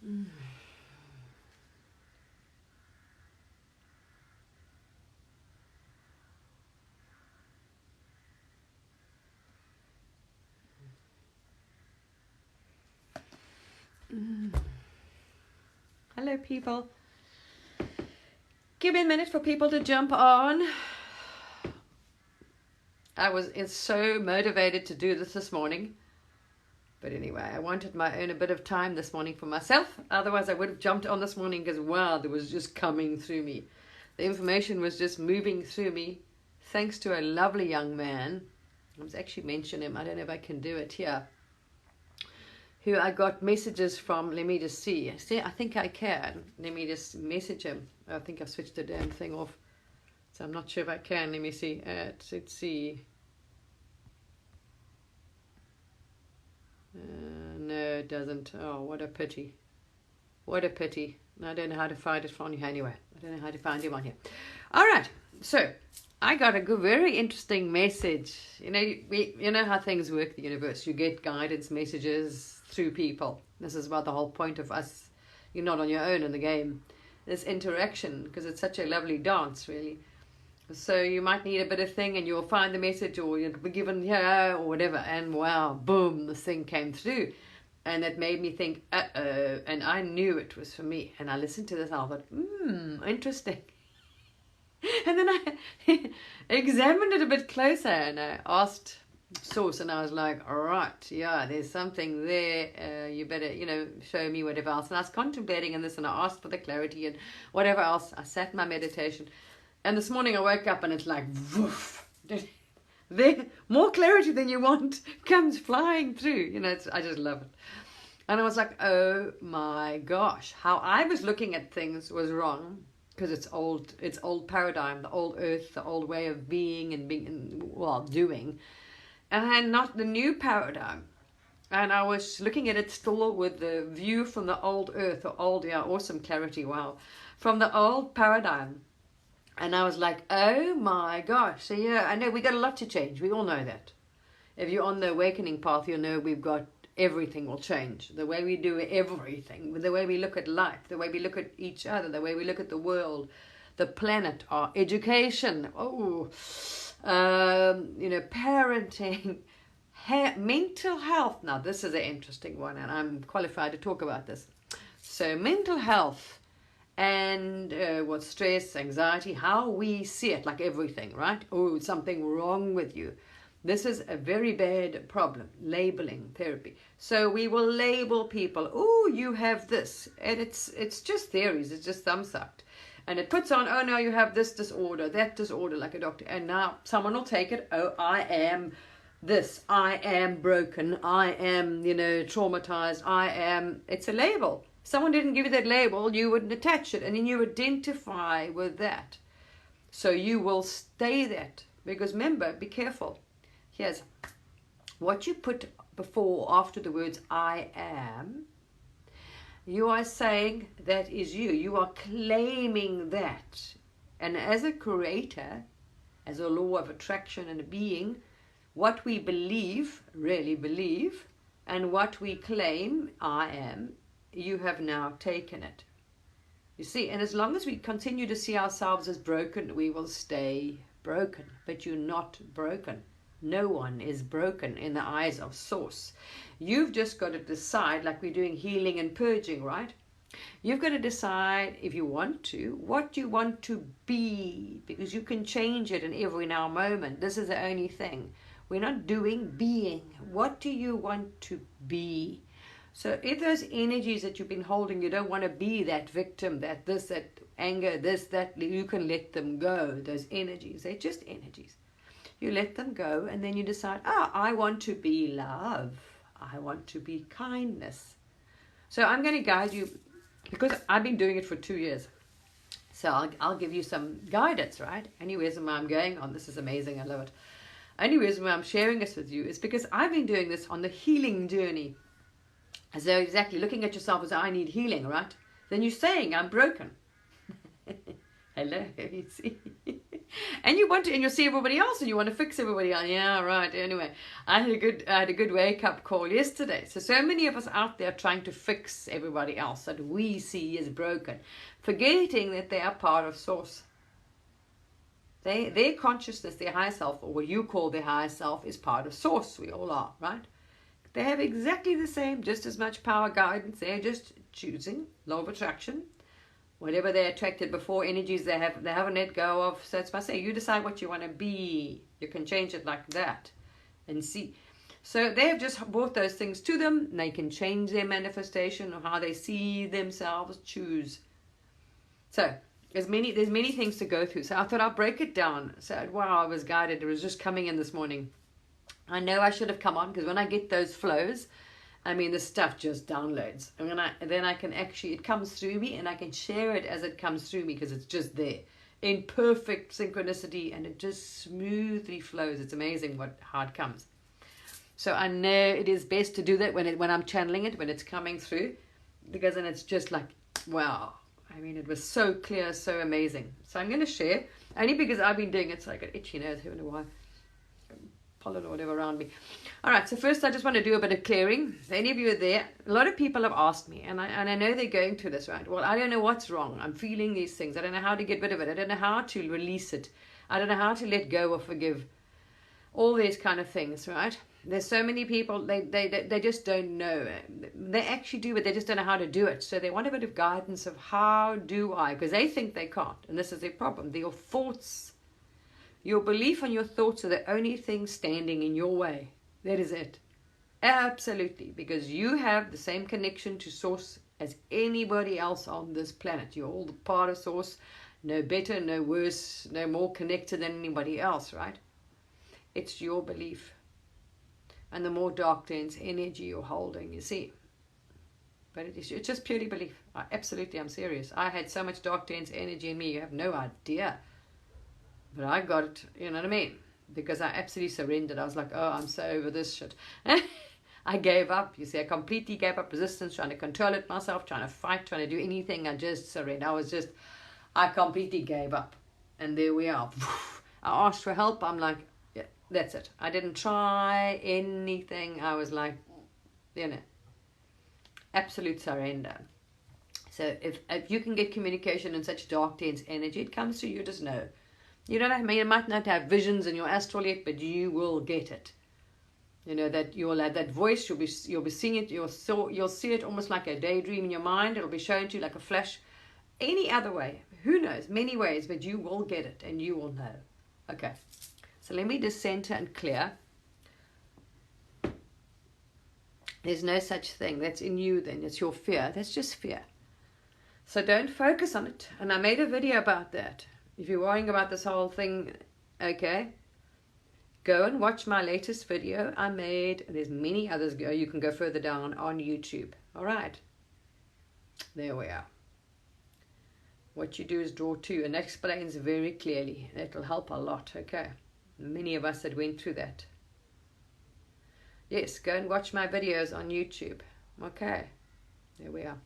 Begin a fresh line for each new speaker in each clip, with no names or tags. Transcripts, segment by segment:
Mm. Mm. Hello, people. Give me a minute for people to jump on. I was so motivated to do this morning. But anyway, I wanted my own a bit of time this morning for myself. Otherwise, I would have jumped on this morning because, wow, it was just coming through me. The information was just moving through me thanks to a lovely young man. I was actually mentioning him. I don't know if I can do it here. Who I got messages from. Let me just see. See, I think I can. Let me just message him. I think I've switched the damn thing off. So I'm not sure if I can. Let me see. Let's see. No, it doesn't. Oh, what a pity. What a pity. I don't know how to find it from here. Anyway, I don't know how to find him on here. All right. So I got a very interesting message. You know how things work, the universe. You get guidance messages through people. This is about the whole point of us. You're not on your own in the game. This interaction, because it's such a lovely dance, really. So you might need a bit of thing and you'll find the message, or you'll be given here or whatever, and wow, boom, this thing came through. And it made me think, uh-oh, and I knew it was for me. And I listened to this and I thought, interesting. And then I examined it a bit closer and I asked Source, and I was like, all right, yeah, there's something there. You better, show me whatever else. And I was contemplating on this and I asked for the clarity and whatever else. I sat in my meditation. And this morning I woke up and it's like, woof. There, more clarity than you want comes flying through. I just love it. And I was like, oh my gosh, how I was looking at things was wrong, because it's old paradigm, the old earth, the old way of being and doing, and not the new paradigm. And I was looking at it still with the view from the old earth, the old, awesome clarity, wow, from the old paradigm. And I was like, oh my gosh. So yeah, I know we got a lot to change. We all know that. If you're on the awakening path, you know we've got everything will change. The way we do everything, the way we look at life, the way we look at each other, the way we look at the world, the planet, our education, parenting, mental health. Now this is an interesting one and I'm qualified to talk about this. So mental health. And what stress, anxiety, how we see it, like everything, right? Oh, something wrong with you. This is a very bad problem, labeling therapy. So we will label people, oh, you have this. And it's just theories, it's just thumb sucked. And it puts on, oh, no, you have this disorder, that disorder, like a doctor. And now someone will take it, oh, I am this, I am broken, I am, traumatized, it's a label. Someone didn't give you that label, you wouldn't attach it, and then you identify with that. So you will stay that. Because remember, be careful. Here's what you put before or after the words I am. You are saying that is you. You are claiming that. And as a creator, as a law of attraction and a being, what we believe, really believe, and what we claim, I am, you have now taken it. You see, and as long as we continue to see ourselves as broken, we will stay broken. But you're not broken. No one is broken in the eyes of Source. You've just got to decide, like we're doing healing and purging, right? You've got to decide, if you want to, what you want to be, because you can change it in every now moment. This is the only thing. We're not doing, being. What do you want to be? So if those energies that you've been holding, you don't want to be that victim, that this, that anger, this, that, you can let them go. Those energies, they're just energies. You let them go and then you decide, I want to be love. I want to be kindness. So I'm going to guide you, because I've been doing it for 2 years. So I'll give you some guidance, right? Any reason why I'm going on, this is amazing, I love it. Any reason why I'm sharing this with you is because I've been doing this on the healing journey. So exactly, looking at yourself as I need healing, right? Then you're saying I'm broken. Hello, you see? And you want to, and you'll see everybody else, and you want to fix everybody else. Yeah, right. Anyway, I had a good wake up call yesterday. So many of us out there trying to fix everybody else that we see as broken, forgetting that they are part of Source. Their consciousness, their higher self, or what you call their higher self, is part of Source. We all are, right? They have exactly the same, just as much power, guidance. They're just choosing law of attraction. Whatever they attracted before, energies they haven't let go of. So it's by saying, you decide what you want to be. You can change it like that and see. So they have just brought those things to them. And they can change their manifestation or how they see themselves, choose. So there's many things to go through. So I thought I'll break it down. So wow, I was guided. It was just coming in this morning. I know I should have come on, because when I get those flows, I mean, the stuff just downloads. And then I can actually, it comes through me, and I can share it as it comes through me, because it's just there in perfect synchronicity, and it just smoothly flows. It's amazing how it comes. So I know it is best to do that when I'm channeling it, when it's coming through, because then it's just like, wow. I mean, it was so clear, so amazing. So I'm going to share, only because I've been doing it, so I got itchy nose. I don't know why. Pollen or whatever around me. All right, so first I just want to do a bit of clearing. So any of you are there, a lot of people have asked me, and I know they're going through this, right? Well, I don't know what's wrong. I'm feeling these things. I don't know how to get rid of it. I don't know how to release it. I don't know how to let go or forgive. All these kind of things, right? There's so many people, they just don't know. They actually do, but they just don't know how to do it. So they want a bit of guidance of how do I, because they think they can't. And this is their problem. Your thoughts, your belief and your thoughts are the only thing standing in your way. That is it. Absolutely. Because you have the same connection to Source as anybody else on this planet. You're all part of Source. No better, no worse, no more connected than anybody else, right? It's your belief. And the more dark, dense energy you're holding, you see. But it's just purely belief. I'm serious. I had so much dark, dense energy in me, you have no idea. But I got it, you know what I mean? Because I absolutely surrendered. I was like, oh, I'm so over this shit. I gave up. You see, I completely gave up resistance, trying to control it myself, trying to fight, trying to do anything. I just surrendered. I completely gave up. And there we are. I asked for help. I'm like, yeah, that's it. I didn't try anything. I was like, you know, absolute surrender. So if you can get communication in such dark, dense energy, it comes to you, just know. You don't have, you might not have visions in your astral yet, but you will get it. You know that you'll have that voice. You'll be seeing it. You'll see it almost like a daydream in your mind. It'll be shown to you like a flash. Any other way, who knows? Many ways, but you will get it and you will know. Okay, so let me just center and clear. There's no such thing. That's in you. Then it's your fear. That's just fear. So don't focus on it. And I made a video about that. If you're worrying about this whole thing, okay, go and watch my latest video I made. There's many others. You can go further down on YouTube. All right. There we are. What you do is draw two, and that explains very clearly. That will help a lot, okay? Many of us that went through that. Yes, go and watch my videos on YouTube. Okay. There we are.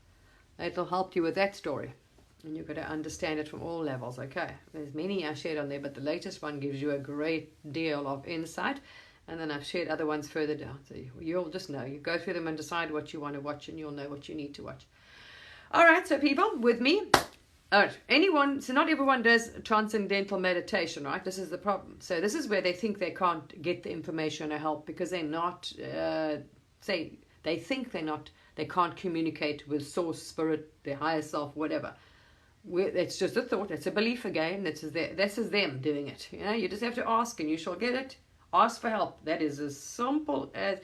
It'll help you with that story. And you've got to understand it from all levels, okay? There's many I shared on there, but the latest one gives you a great deal of insight. And then I've shared other ones further down. So you'll just know. You go through them and decide what you want to watch, and you'll know what you need to watch. All right, so people, with me. All right, so not everyone does transcendental meditation, right? This is the problem. So this is where they think they can't get the information or help because they're not, they think they can't communicate with Source, Spirit, their higher self, whatever. It's just a thought. It's a belief again. This is them doing it. You know, you just have to ask and you shall get it. Ask for help. That is as simple as,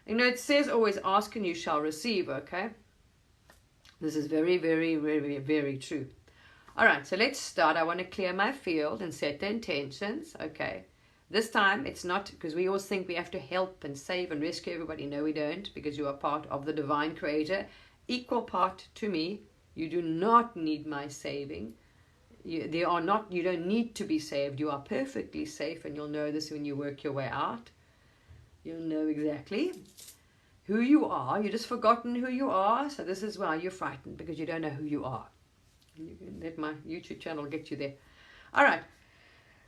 you know, it says always ask and you shall receive, okay? This is very, very, very, very true. All right, so let's start. I want to clear my field and set the intentions, okay? This time it's not, because we always think we have to help and save and rescue everybody. No, we don't, because you are part of the divine creator, equal part to me. You do not need my saving. You don't need to be saved. You are perfectly safe, and you'll know this when you work your way out. You'll know exactly who you are. You've just forgotten who you are, so this is why you're frightened, because you don't know who you are. You can let my YouTube channel get you there. All right.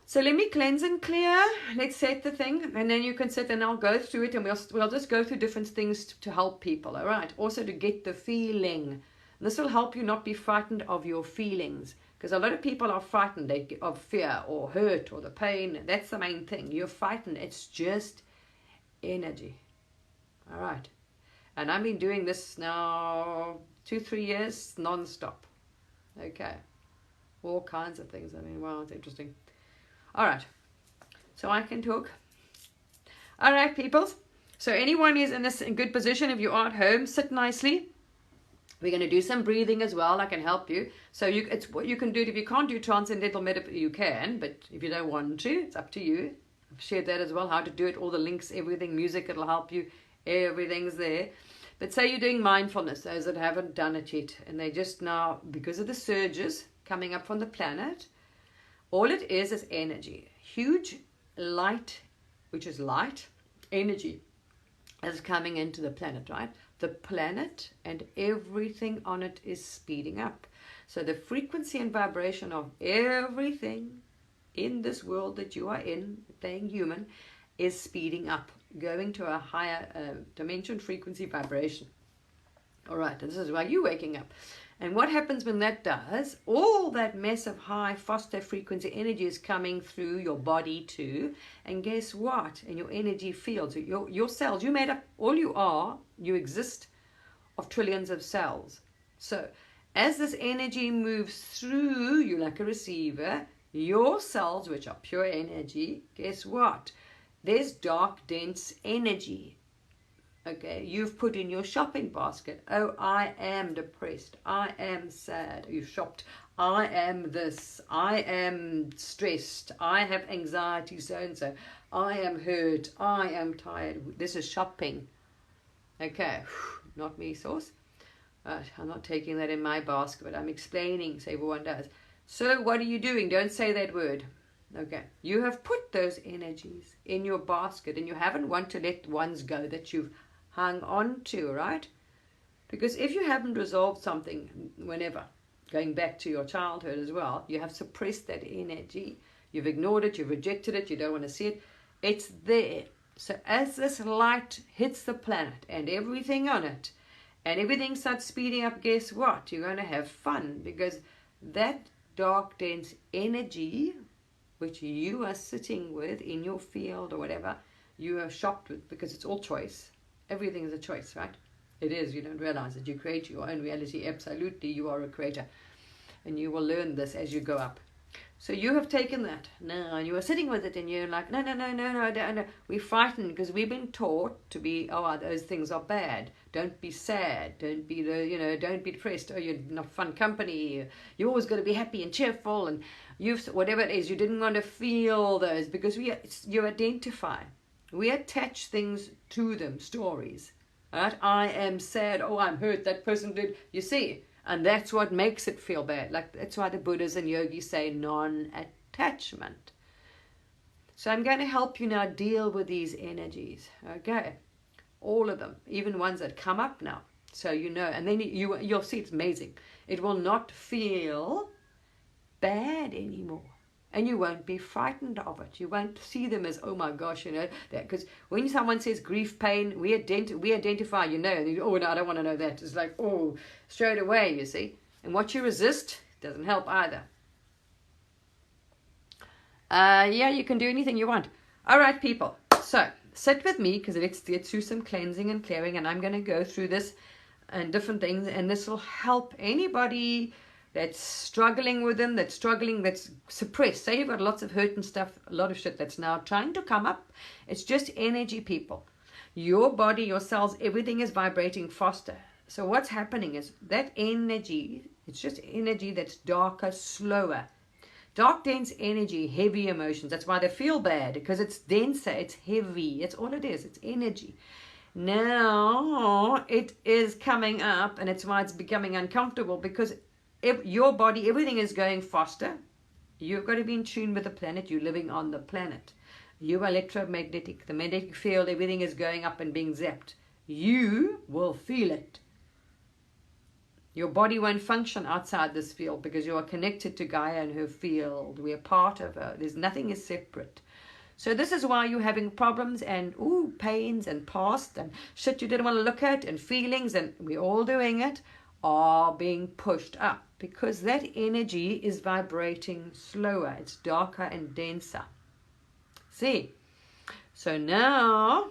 So let me cleanse and clear. Let's set the thing, and then you can sit and I'll go through it, and we'll just go through different things to help people, all right? Also to get the feeling. This will help you not be frightened of your feelings, because a lot of people are frightened of fear or hurt or the pain. That's the main thing. You're frightened. It's just energy, all right? And I've been doing this now 2-3 years non-stop. Okay, all kinds of things. I mean, wow, it's interesting. All right, so I can talk. All right, people. So anyone is in good position, if you are at home, sit nicely. We're going to do some breathing as well. I can help you. So it's what you can do. If you can't do transcendental meditation, you can, but if you don't want to, it's up to you. I've shared that as well, how to do it, all the links, everything, music, it'll help you. Everything's there. But say you're doing mindfulness, those that haven't done it yet, and they just now, because of the surges coming up from the planet, all it is energy. Huge light, which is light, energy, is coming into the planet, right? The planet and everything on it is speeding up. So the frequency and vibration of everything in this world that you are in, being human, is speeding up, going to a higher dimension, frequency, vibration. All right, and this is why you're waking up. And what happens when that does, all that massive high faster frequency energy is coming through your body too. And guess what? In your energy fields, your cells, you made up, all you are, you exist of trillions of cells. So as this energy moves through you like a receiver, your cells, which are pure energy, guess what? There's dark, dense energy. Okay, you've put in your shopping basket. Oh, I am depressed. I am sad. You've shopped. I am this. I am stressed. I have anxiety, so-and-so. I am hurt. I am tired. This is shopping. Okay, not me, Source. I'm not taking that in my basket, but I'm explaining so everyone does. So what are you doing? Don't say that word. Okay, you have put those energies in your basket, and you haven't want to let ones go that you've hung on to, right? Because if you haven't resolved something, whenever, going back to your childhood as well, you have suppressed that energy, you've ignored it, you've rejected it, you don't want to see it, it's there. So as this light hits the planet and everything on it, and everything starts speeding up, guess what? You're going to have fun, because that dark, dense energy, which you are sitting with in your field or whatever, you have shopped with, because it's all choice. Everything is a choice, right? It is. You don't realize it. You create your own reality. Absolutely, you are a creator. And you will learn this as you go up. So you have taken that now, and you are sitting with it, and you're like, no, I don't know. We're frightened because we've been taught to be, oh, those things are bad. Don't be sad. Don't be, don't be depressed. Oh, you're not fun company. You're always going to be happy and cheerful, and whatever it is, you didn't want to feel those, because you identify. We attach things to them, stories. Right? I am sad. Oh, I'm hurt. That person did. You see, and that's what makes it feel bad. Like that's why the Buddhas and yogis say non-attachment. So I'm going to help you now deal with these energies. Okay, all of them, even ones that come up now. So you know, and then you'll see it's amazing. It will not feel bad anymore. And you won't be frightened of it. You won't see them as, oh my gosh, because when someone says grief, pain, we identify, and oh no, I don't want to know that. It's like, oh, straight away, you see. And what you resist doesn't help either. Yeah, you can do anything you want. All right, people. So sit with me, because let's get through some cleansing and clearing, and I'm going to go through this and different things, and this will help anybody that's struggling with them, that's suppressed. Say you've got lots of hurt and stuff, a lot of shit that's now trying to come up. It's just energy, people. Your body, your cells, everything is vibrating faster. So what's happening is that energy, it's just energy that's darker, slower. Dark, dense energy, heavy emotions. That's why they feel bad, because it's denser, it's heavy. It's all it is, it's energy. Now it is coming up, and it's why it's becoming uncomfortable, because if your body, everything is going faster. You've got to be in tune with the planet. You're living on the planet. You are electromagnetic. The magnetic field, everything is going up and being zapped. You will feel it. Your body won't function outside this field because you are connected to Gaia and her field. We are part of her. Nothing is separate. So this is why you're having problems and pains and past and shit you didn't want to look at and feelings, and we're all doing it, are being pushed up because that energy is vibrating slower. It's darker and denser. See? So now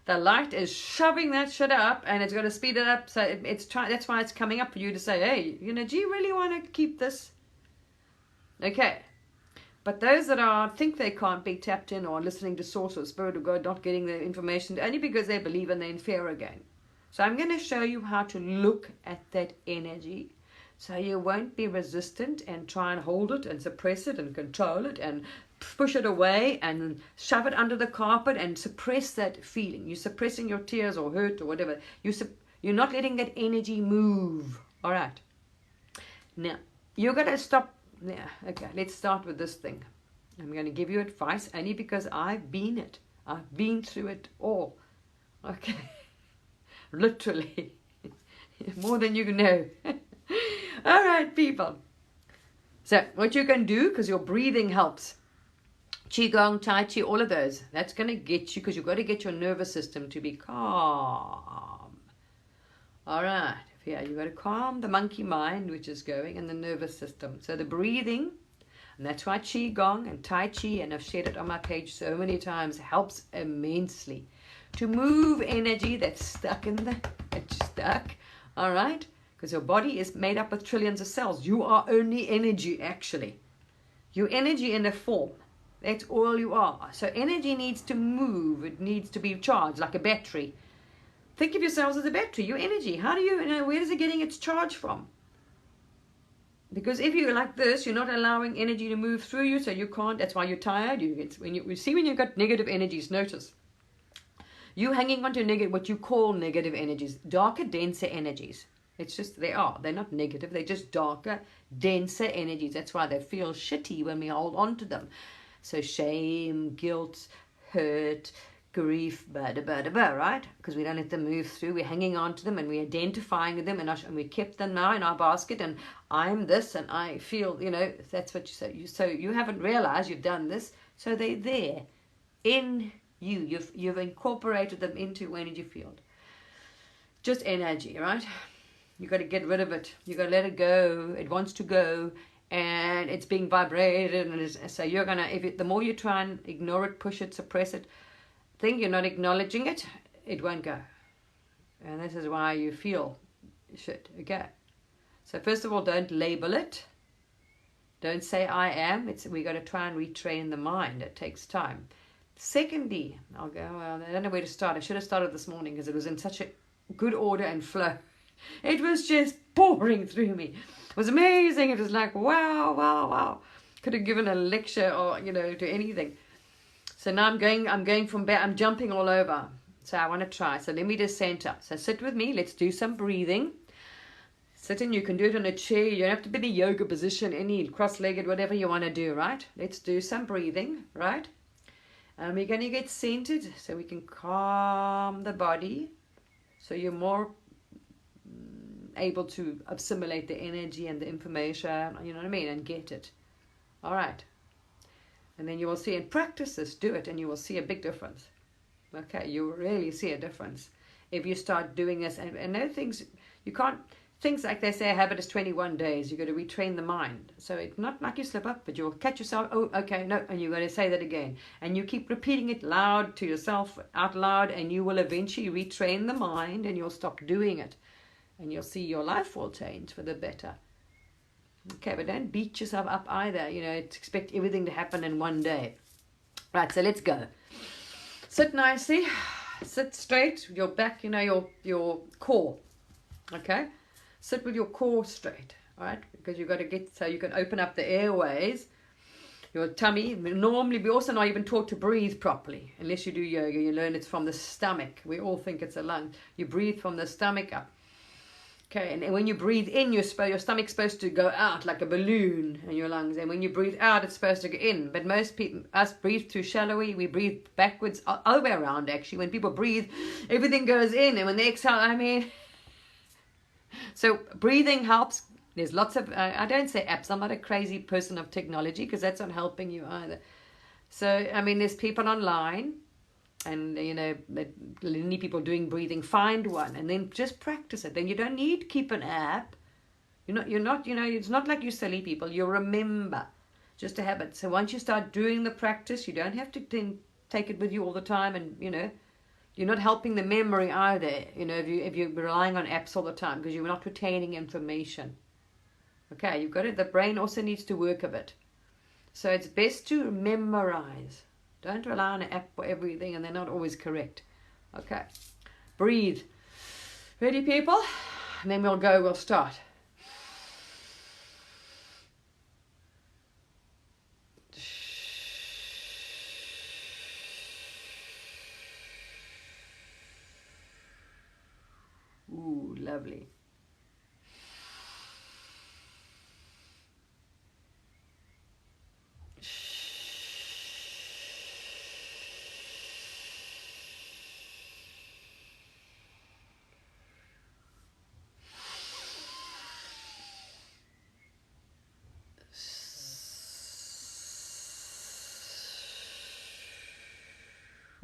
the light is shoving that shit up, and it's going to speed it up. So that's why it's coming up for you to say, hey, do you really want to keep this? Okay. But those that think they can't be tapped in or listening to Source or Spirit of God, not getting the information, only because they believe and they're in fear again. So I'm going to show you how to look at that energy so you won't be resistant and try and hold it and suppress it and control it and push it away and shove it under the carpet and suppress that feeling. You're suppressing your tears or hurt or whatever. You're not letting that energy move. All right. Now, you're going to stop. Yeah, okay, let's start with this thing. I'm going to give you advice only because I've been it. I've been through it all. Okay. Literally. More than you know. All right, people. So, what you can do, because your breathing helps. Qigong, Tai Chi, all of those. That's going to get you, because you've got to get your nervous system to be calm. All right. Yeah, you've got to calm the monkey mind, which is going, and the nervous system. So the breathing, and that's why Qigong and Tai Chi, and I've shared it on my page so many times, helps immensely to move energy that's stuck all right? Because your body is made up of trillions of cells. You are only energy, actually. You're energy in a form. That's all you are. So energy needs to move. It needs to be charged like a battery. Think of yourselves as a battery, your energy. How do where is it getting its charge from? Because if you're like this, you're not allowing energy to move through you, so you can't. That's why you're tired. When you've got negative energies, notice. You hanging on to what you call negative energies, darker, denser energies. It's just, they're not negative. They're just darker, denser energies. That's why they feel shitty when we hold on to them. So shame, guilt, hurt, grief, right? Because we don't let them move through. We're hanging on to them and we're identifying with them, and we kept them now in our basket, and I'm this and I feel, that's what you say. So you haven't realized you've done this. So they're there in you. You've incorporated them into your energy field. Just energy, right? You got to get rid of it. You got to let it go. It wants to go, and it's being vibrated, and so you're gonna. The more you try and ignore it, push it, suppress it, think you're not acknowledging it, it won't go. And this is why you feel shit. Okay. So first of all, don't label it. Don't say I am. We got to try and retrain the mind. It takes time. Secondly, I don't know where to start. I should have started this morning because it was in such a good order and flow. It was just pouring through me. It was amazing. It was like, wow. Could have given a lecture or, to anything. So now I'm jumping all over. So I want to try. So let me just center. So sit with me. Let's do some breathing. Sitting, you can do it on a chair. You don't have to be in a yoga position, any cross-legged, whatever you want to do, right? Let's do some breathing, right? And we're going to get centered so we can calm the body. So you're more able to assimilate the energy and the information, you know what I mean, and get it. All right. And then you will see, and practice this, do it, and you will see a big difference. Okay, you will really see a difference if you start doing this. And no things, you can't, things like they say a habit is 21 days. You've got to retrain the mind. So it's not like you slip up, but you'll catch yourself, oh, okay, no, and you're going to say that again. And you keep repeating it loud to yourself, out loud, and you will eventually retrain the mind, and you'll stop doing it. And you'll see your life will change for the better. Okay, but don't beat yourself up either. Expect everything to happen in one day. Right, so let's go. Sit nicely. Sit straight. Your back, your core. Okay? Sit with your core straight. All right? Because you've got to get, so you can open up the airways. Your tummy. Normally, we also not even taught to breathe properly. Unless you do yoga, you learn it's from the stomach. We all think it's a lung. You breathe from the stomach up. Okay, and when you breathe in, your stomach's supposed to go out like a balloon in your lungs. And when you breathe out, it's supposed to go in. But most people, us breathe too shallowly. We breathe backwards, all the way around, actually. When people breathe, everything goes in. And when they exhale, So breathing helps. There's lots of, I don't say apps. I'm not a crazy person of technology because that's not helping you either. So, I mean, there's people online and, you know, many people doing breathing. Find one and then just practice it. Then you don't need to keep an app. You're not, you know, it's not like you silly people. You'll remember. Just a habit. So once you start doing the practice, you don't have to then take it with you all the time, and you know, you're not helping the memory either. You know, if you're relying on apps all the time because you're not retaining information. Okay, you've got it. The brain also needs to work a bit. So it's best to memorize. Don't rely on an app for everything, and they're not always correct. Okay, breathe. Ready, people? And then we'll start. Ooh, lovely.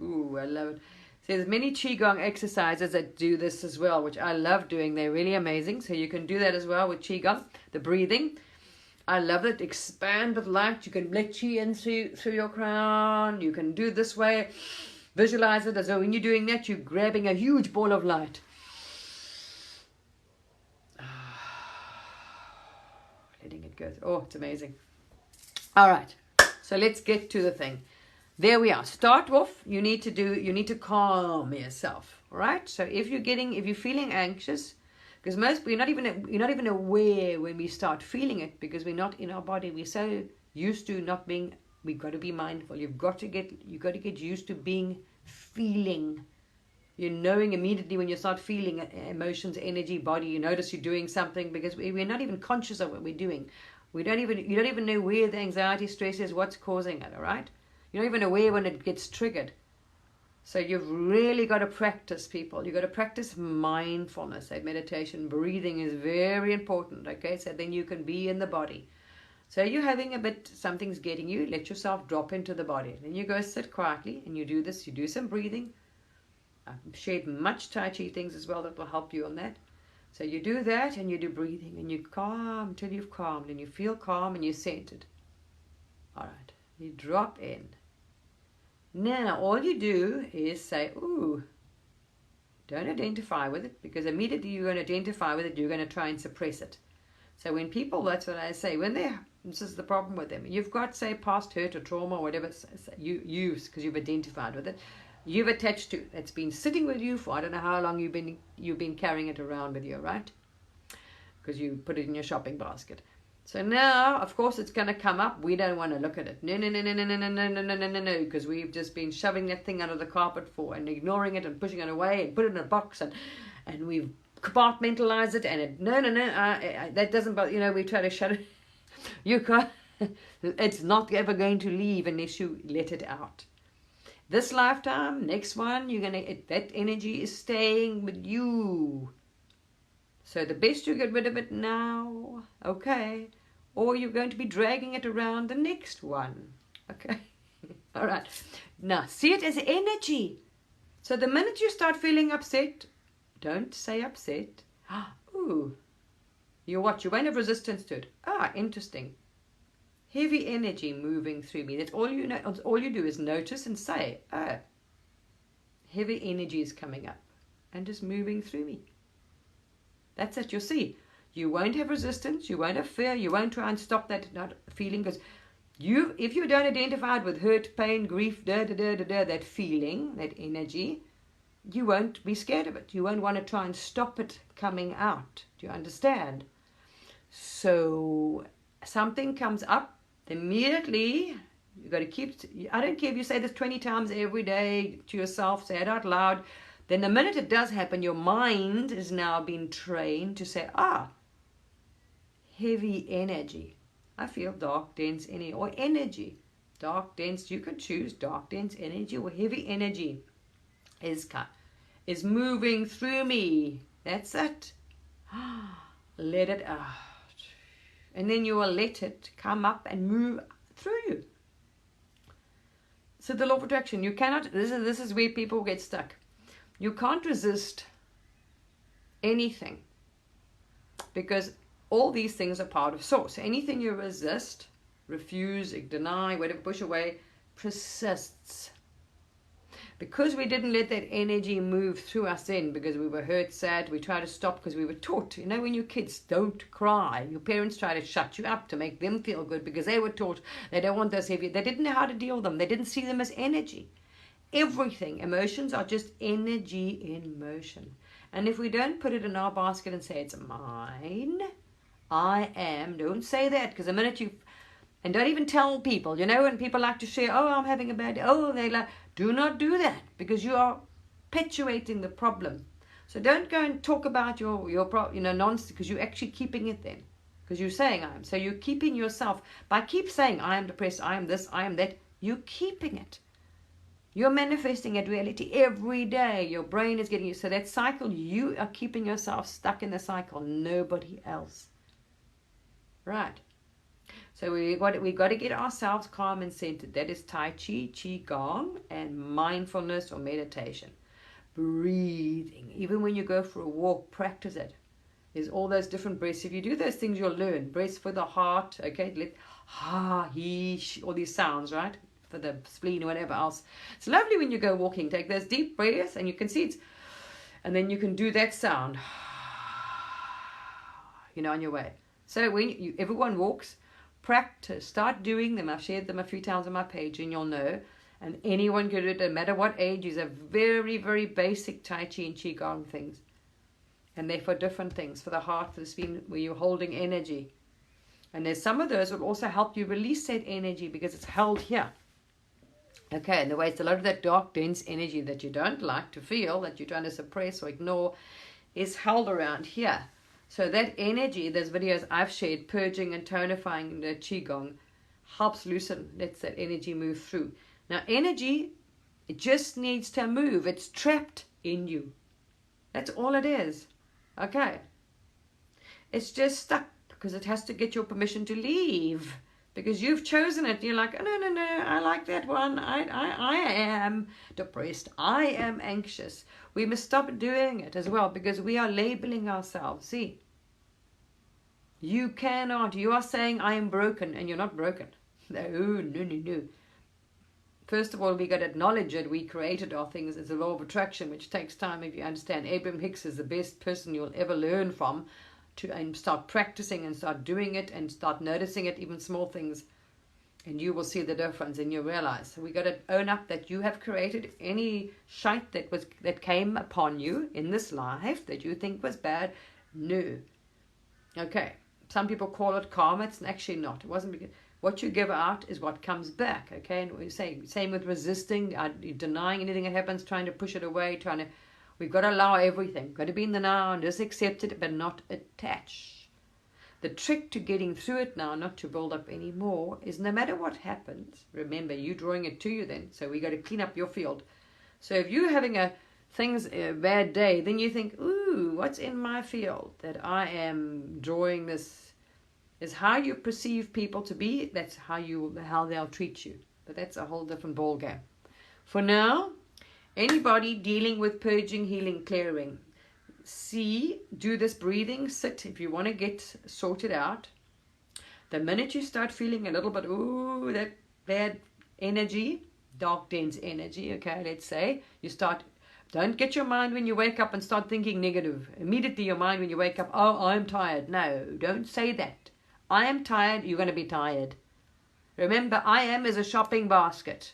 Ooh, I love it. So there's many Qigong exercises that do this as well, which I love doing. They're really amazing. So you can do that as well with Qigong. The breathing, I love it. Expand with light. You can let Qi in through your crown. You can do this way. Visualize it as though when you're doing that, you're grabbing a huge ball of light. Letting it go. Oh, it's amazing. All right. So let's get to the thing. There we are. Start off. You need to calm yourself. All right. So if you're feeling anxious, because we're not even aware when we start feeling it, because we're not in our body. We're so used to not being. We've got to be mindful. You've got to get used to feeling. You're knowing immediately when you start feeling emotions, energy, body. You notice you're doing something because we're not even conscious of what we're doing. You don't even know where the anxiety, stress is, what's causing it. All right. You're not even aware when it gets triggered. So you've really got to practice, people. You've got to practice mindfulness. That meditation, breathing is very important, okay? So then you can be in the body. So you're having something's getting you, let yourself drop into the body. Then you go sit quietly and you do this. You do some breathing. I've shared much Tai Chi things as well that will help you on that. So you do that and you do breathing and you calm till you've calmed and you feel calm and you're centered. All right. You drop in. Now, all you do is say, ooh, don't identify with it, because immediately you're going to identify with it, you're going to try and suppress it. So when people, that's what I say, this is the problem with them. You've got, say, past hurt or trauma or whatever because you've identified with it. You've attached to it. It's been sitting with you for I don't know how long you've been carrying it around with you, right? Because you put it in your shopping basket. So now, of course, it's going to come up. We don't want to look at it. No, because we've just been shoving that thing under the carpet and ignoring it and pushing it away and put it in a box and we've compartmentalized it and that doesn't bother, we try to shut it. You can't. It's not ever going to leave unless you let it out. This lifetime, next one, that energy is staying with you. So the best you get rid of it now, okay? Or you're going to be dragging it around the next one, okay? All right. Now, see it as energy. So the minute you start feeling upset, don't say upset. Ooh. You won't have resistance to it. Interesting. Heavy energy moving through me. That's all you know. All you do is notice and say, heavy energy is coming up and just moving through me. That's it. You'll see. You won't have resistance. You won't have fear. You won't try and stop that feeling, because if you don't identify it with hurt, pain, grief, that feeling, that energy, you won't be scared of it. You won't want to try and stop it coming out. Do you understand? So something comes up, immediately you got to keep. I don't care if you say this 20 times every day to yourself. Say it out loud. Then the minute it does happen, your mind is now being trained to say, heavy energy. I feel dark, dense energy, or energy. Dark, dense, you can choose dark, dense energy or heavy energy is moving through me. That's it. let it out. And then you will let it come up and move through you. So the law of attraction, you cannot, this is where people get stuck. You can't resist anything, because all these things are part of source. Anything you resist, refuse, deny, whatever, push away, persists. Because we didn't let that energy move through us in, because we were hurt, sad, we tried to stop because we were taught. You know, when your kids don't cry, your parents try to shut you up to make them feel good, because they were taught they don't want those heavy. They didn't know how to deal with them. They didn't see them as energy. Everything, emotions are just energy in motion. And if we don't put it in our basket and say, it's mine, I am, don't say that, because the minute you, and don't even tell people, you know, when people like to share, oh, I'm having a bad day, oh, they like, do not do that, because you are perpetuating the problem. So don't go and talk about your nonsense, because you're actually keeping it then, because you're saying I am. So you're keeping yourself, by keep saying I am depressed, I am this, I am that, you're keeping it. You're manifesting at reality every day. Your brain is getting you. So that cycle, you are keeping yourself stuck in the cycle, nobody else. Right. So we got to get ourselves calm and centered. That is Tai Chi, Qigong, and mindfulness or meditation. Breathing. Even when you go for a walk, practice it. There's all those different breaths. If you do those things, you'll learn. Breaths for the heart, okay? Let ha, he, sh, all these sounds, right? For the spleen or whatever else. It's lovely when you go walking. Take those deep breaths, and you can see it's, and then you can do that sound, you know, on your way. So when everyone walks, practice, start doing them. I've shared them a few times on my page, and you'll know. And anyone can do it, no matter what age. These are very, very basic Tai Chi and Qigong things. And they're for different things, for the heart, for the spleen, where you're holding energy. And there's some of those will also help you release that energy, because it's held here. Okay, and the way it's a lot of that dark, dense energy that you don't like to feel, that you're trying to suppress or ignore, is held around here. So that energy, those videos I've shared, purging and tonifying the Qigong, helps loosen, lets that energy move through. Now energy, it just needs to move. It's trapped in you. That's all it is. Okay. It's just stuck because it has to get your permission to leave. Because you've chosen it. You're like, oh, no, I like that one. I am depressed. I am anxious. We must stop doing it as well, because we are labeling ourselves. See, you cannot. You are saying I am broken, and you're not broken. No. First of all, we got to acknowledge that we created our things. It's a law of attraction, which takes time, if you understand. Abraham Hicks is the best person you'll ever learn from. And start practicing and start doing it and start noticing it, even small things, and you will see the difference, and you'll realize. So we got to own up that you have created any shite that came upon you in this life that you think was bad. No. Okay. Some people call it karma. It's actually not. It wasn't, because what you give out is what comes back. Okay. And we say same with resisting, denying anything that happens, trying to push it away, we've got to allow everything. We've got to be in the now and just accept it, but not attach. The trick to getting through it now, not to build up any more, is no matter what happens, remember, you're drawing it to you then. So we got to clean up your field. So if you're having a bad day, then you think, ooh, what's in my field that I am drawing this? Is how you perceive people to be. That's how they'll treat you. But that's a whole different ball game. For now, anybody dealing with purging, healing, clearing, do this breathing, sit if you want to get sorted out. The minute you start feeling a little bit, ooh, that bad energy, dark, dense energy, okay, let's say, don't get your mind when you wake up and start thinking negative. Immediately your mind when you wake up, oh, I'm tired. No, don't say that. I am tired, you're going to be tired. Remember, I am is a shopping basket.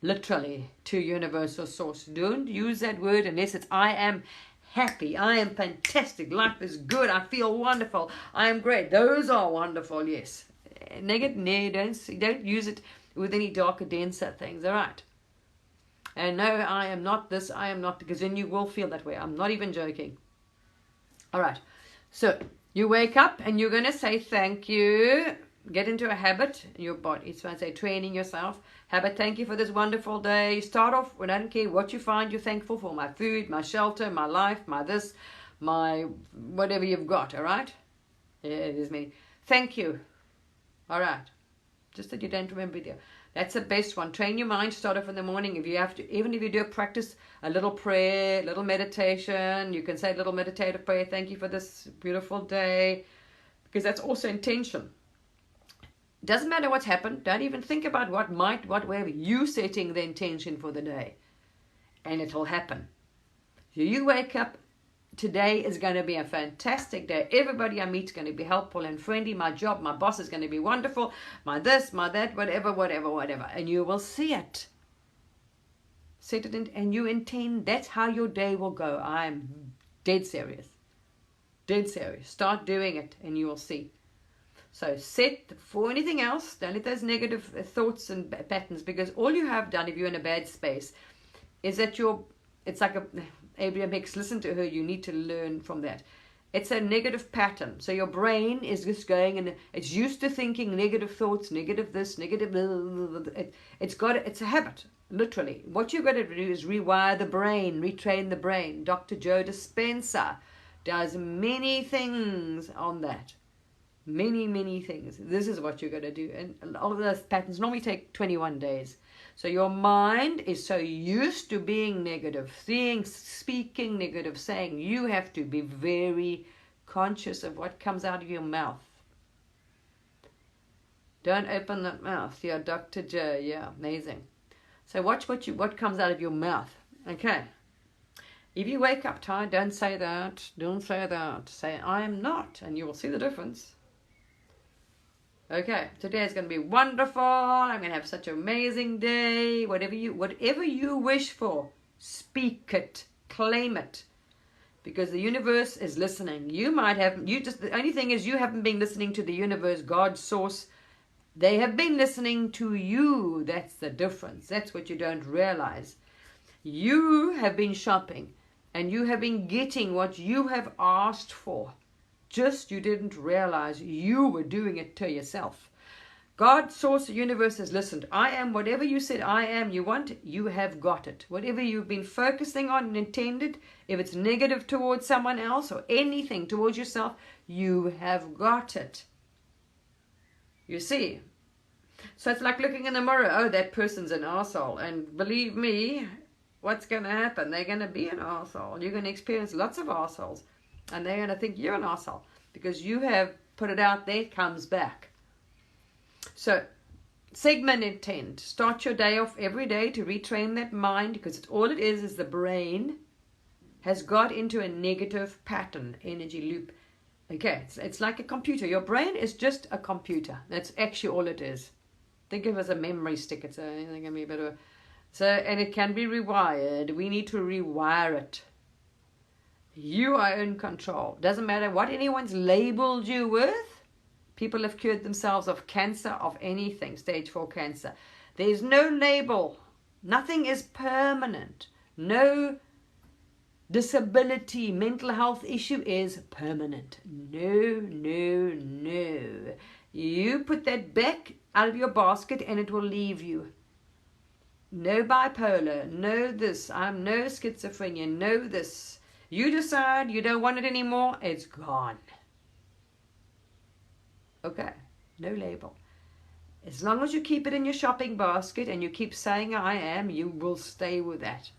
Literally, to universal source. Don't use that word unless it's I am happy, I am fantastic, life is good, I feel wonderful, I am great. Those are wonderful, yes. Negative, no, don't use it with any darker, denser things, all right? And no, I am not this, I am not, because then you will feel that way. I'm not even joking. All right, so you wake up and you're going to say thank you. Get into a habit in your body. So I say training yourself. Habit, thank you for this wonderful day. You start off, I don't care what you find, you're thankful for. My food, my shelter, my life, my this, my whatever you've got, all right? Yeah, it is many. Thank you. All right. Just that you don't remember there. That's the best one. Train your mind. Start off in the morning. If you have to, even if you do a practice, a little prayer, a little meditation, you can say a little meditative prayer. Thank you for this beautiful day, because that's also intention. It doesn't matter what's happened. Don't even think about whatever. You setting the intention for the day, and it'll happen. So you wake up. Today is going to be a fantastic day. Everybody I meet is going to be helpful and friendly. My job, my boss is going to be wonderful. My this, my that, whatever. And you will see it. Set it in, and you intend. That's how your day will go. I'm dead serious. Dead serious. Start doing it, and you will see. So set for anything else. Don't let those negative thoughts and patterns, because all you have done, if you're in a bad space, is that it's like Abraham Hicks, listen to her, you need to learn from that. It's a negative pattern. So your brain is just going, and it's used to thinking negative thoughts, negative this, negative it's a habit, literally. What you've got to do is rewire the brain, retrain the brain. Dr. Joe Dispenza does many things on that. Many things. This is what you're going to do. And all of those patterns normally take 21 days. So your mind is so used to being negative, speaking negative, saying, you have to be very conscious of what comes out of your mouth. Don't open that mouth. Yeah, Dr. Joe. Yeah, amazing. So watch what comes out of your mouth. Okay. If you wake up tired, don't say that. Don't say that. Say, I am not. And you will see the difference. Okay, today is going to be wonderful. I'm going to have such an amazing day. Whatever you wish for, speak it, claim it, because the universe is listening. The only thing is you haven't been listening to the universe, God, source. They have been listening to you. That's the difference. That's what you don't realize. You have been shopping, and you have been getting what you have asked for. Just you didn't realize you were doing it to yourself. God, source, the universe has listened. I am whatever you said I am you want, you have got it. Whatever you've been focusing on and intended, if it's negative towards someone else or anything towards yourself, you have got it. You see? So it's like looking in the mirror. Oh, that person's an arsehole. And believe me, what's going to happen? They're going to be an arsehole. You're going to experience lots of arseholes. And they're going to think you're an arsehole because you have put it out there, it comes back. So, segment intent. Start your day off every day to retrain that mind, because all it is the brain has got into a negative pattern, energy loop. Okay, it's like a computer. Your brain is just a computer. That's actually all it is. Think of it as a memory stick. It's going to be a bit of and it can be rewired. We need to rewire it. You are in control. Doesn't matter what anyone's labeled you with. People have cured themselves of cancer, of anything, stage 4 cancer. There's no label. Nothing is permanent. No disability, mental health issue is permanent. No. You put that back out of your basket and it will leave you. No bipolar, no this, I'm no schizophrenia, no this. You decide you don't want it anymore, it's gone. Okay, no label. As long as you keep it in your shopping basket and you keep saying I am, you will stay with that.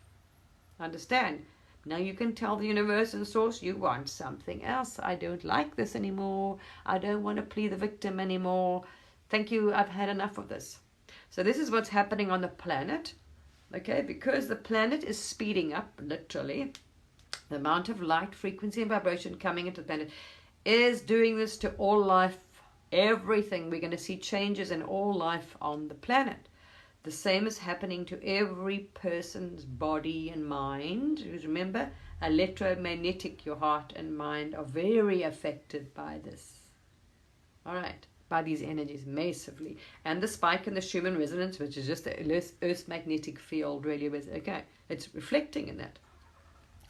Understand? Now you can tell the universe and source you want something else. I don't like this anymore. I don't want to play the victim anymore. Thank you, I've had enough of this. So this is what's happening on the planet. Okay, because the planet is speeding up, literally. The amount of light, frequency, and vibration coming into the planet is doing this to all life, everything. We're going to see changes in all life on the planet. The same is happening to every person's body and mind. Remember, electromagnetic, your heart and mind are very affected by this. All right, by these energies massively. And the spike in the Schumann resonance, which is just the Earth's magnetic field, really. Okay, it's reflecting in that.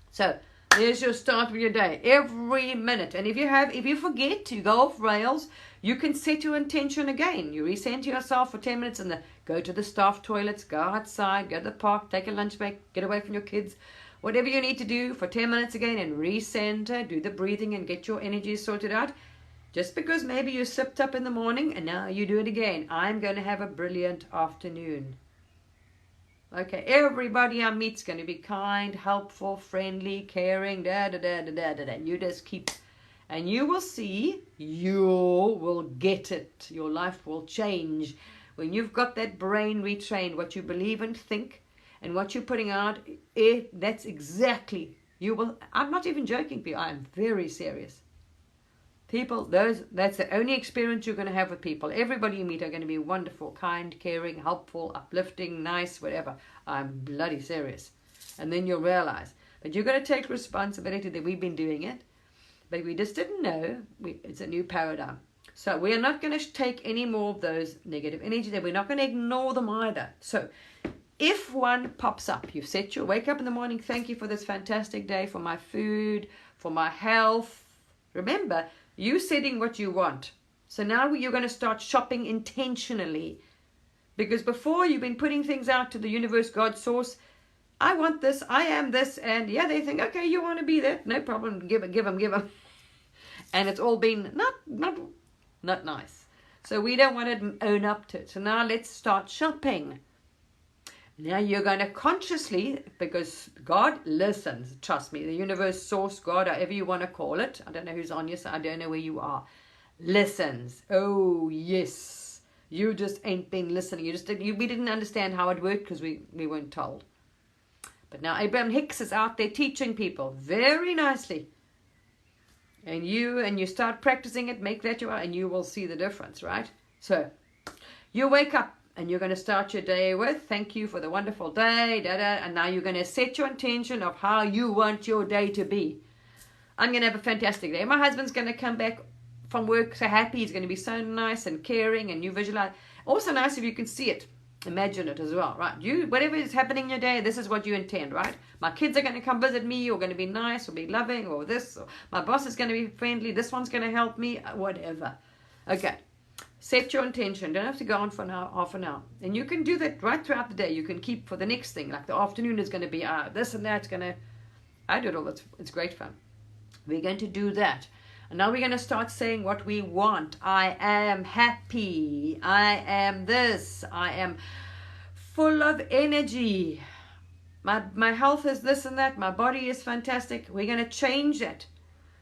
So there's your start of your day, every minute. And if you forget to go off rails, you can set your intention again. You recenter yourself for 10 minutes and go to the staff toilets, go outside, go to the park, take a lunch break, get away from your kids. Whatever you need to do for 10 minutes again and recenter, do the breathing and get your energies sorted out. Just because maybe you slipped up in the morning and now you do it again. I'm going to have a brilliant afternoon. Okay, everybody I meet's going to be kind, helpful, friendly, caring, da da da da da da da. You just keep, and you will see, you will get it. Your life will change. When you've got that brain retrained, what you believe and think, and what you're putting out, that's exactly, you will, I'm not even joking people, I'm very serious. People, that's the only experience you're going to have with people. Everybody you meet are going to be wonderful, kind, caring, helpful, uplifting, nice, whatever. I'm bloody serious. And then you'll realize. But you're going to take responsibility that we've been doing it, but we just didn't know. It's a new paradigm. So we are not going to take any more of those negative energies, and we're not going to ignore them either. So if one pops up, you've set your, wake up in the morning, thank you for this fantastic day, for my food, for my health. Remember, you setting what you want. So now you're going to start shopping intentionally. Because before you've been putting things out to the universe, God, source, I want this, I am this, and yeah, they think, okay, you want to be that, no problem, give them. And it's all been not nice. So we don't want to own up to it. So now let's start shopping. Now you're going to consciously, because God listens, trust me, the universe, source, God, however you want to call it. I don't know who's on your side, I don't know where you are. Listens. Oh, yes. You just ain't been listening. We didn't understand how it worked because we weren't told. But now Abraham Hicks is out there teaching people very nicely. And you start practicing it, make that you are, and you will see the difference, right? So you wake up. And you're going to start your day with, thank you for the wonderful day, and now you're going to set your intention of how you want your day to be. I'm going to have a fantastic day. My husband's going to come back from work so happy. He's going to be so nice and caring, and you visualize. Also nice if you can see it. Imagine it as well, right? Whatever is happening in your day, this is what you intend, right? My kids are going to come visit me, or going to be nice, or be loving, or this. Or my boss is going to be friendly. This one's going to help me, whatever. Okay. Set your intention. Don't have to go on for an hour, half an hour. And you can do that right throughout the day. You can keep for the next thing. Like the afternoon is going to be this and that's going to... I do it all. It's great fun. We're going to do that. And now we're going to start saying what we want. I am happy. I am this. I am full of energy. My health is this and that. My body is fantastic. We're going to change that.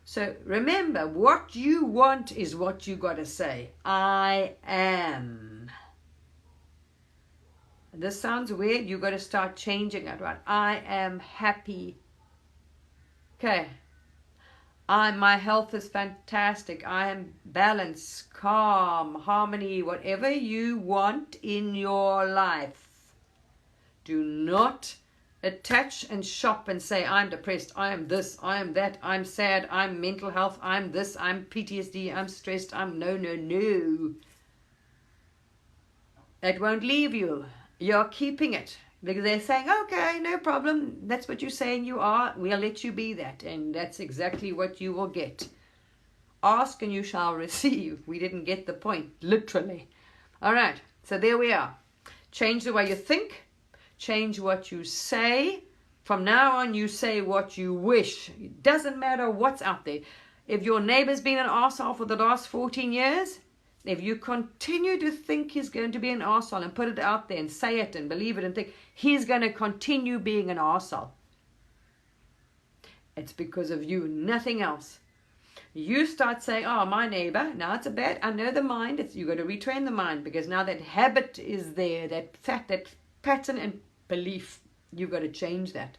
So remember, what you want is what you got to say. I am. This sounds weird. You got to start changing it, right? I am happy. Okay. My health is fantastic. I am balanced, calm, harmony, whatever you want in your life. Do not attach and shop and say, I'm depressed, I am this, I am that, I'm sad, I'm mental health, I'm this, I'm PTSD, I'm stressed, I'm no. That won't leave you. You're keeping it. Because they're saying, okay, no problem. That's what you're saying you are. We'll let you be that. And that's exactly what you will get. Ask and you shall receive. We didn't get the point, literally. All right, so there we are. Change the way you think. Change what you say. From now on, you say what you wish. It doesn't matter what's out there. If your neighbor's been an arsehole for the last 14 years, if you continue to think he's going to be an arsehole and put it out there and say it and believe it and think, he's going to continue being an arsehole. It's because of you, nothing else. You start saying, oh, my neighbor, now it's a bad, I know the mind, you got to retrain the mind because now that habit is there, that pattern and belief, you've got to change that.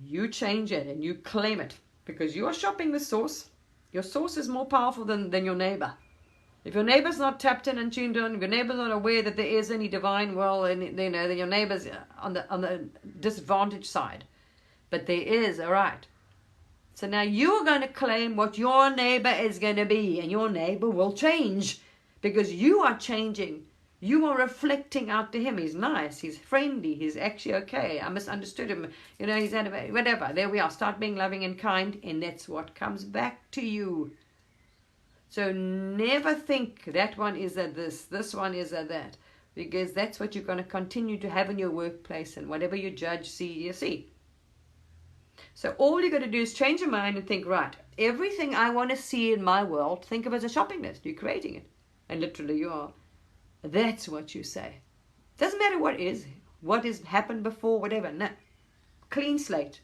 You change it and you claim it because you're shopping the source. Your source is more powerful than your neighbor. If your neighbor's not tapped in and tuned in, if your neighbor's not aware that there is any divine will, and then your neighbor's on the disadvantaged side. But there is, all right. So now you're going to claim what your neighbor is going to be, and your neighbor will change because you are changing. You are reflecting out to him. He's nice. He's friendly. He's actually okay. I misunderstood him. He's whatever. There we are. Start being loving and kind, and that's what comes back to you. So never think that one is a this one is a that, because that's what you're going to continue to have in your workplace, and whatever you judge, see, you see. So all you got to do is change your mind and think, right, everything I want to see in my world, think of as a shopping list. You're creating it. And literally you are. That's what you say. Doesn't matter what has happened before, whatever. No. Clean slate.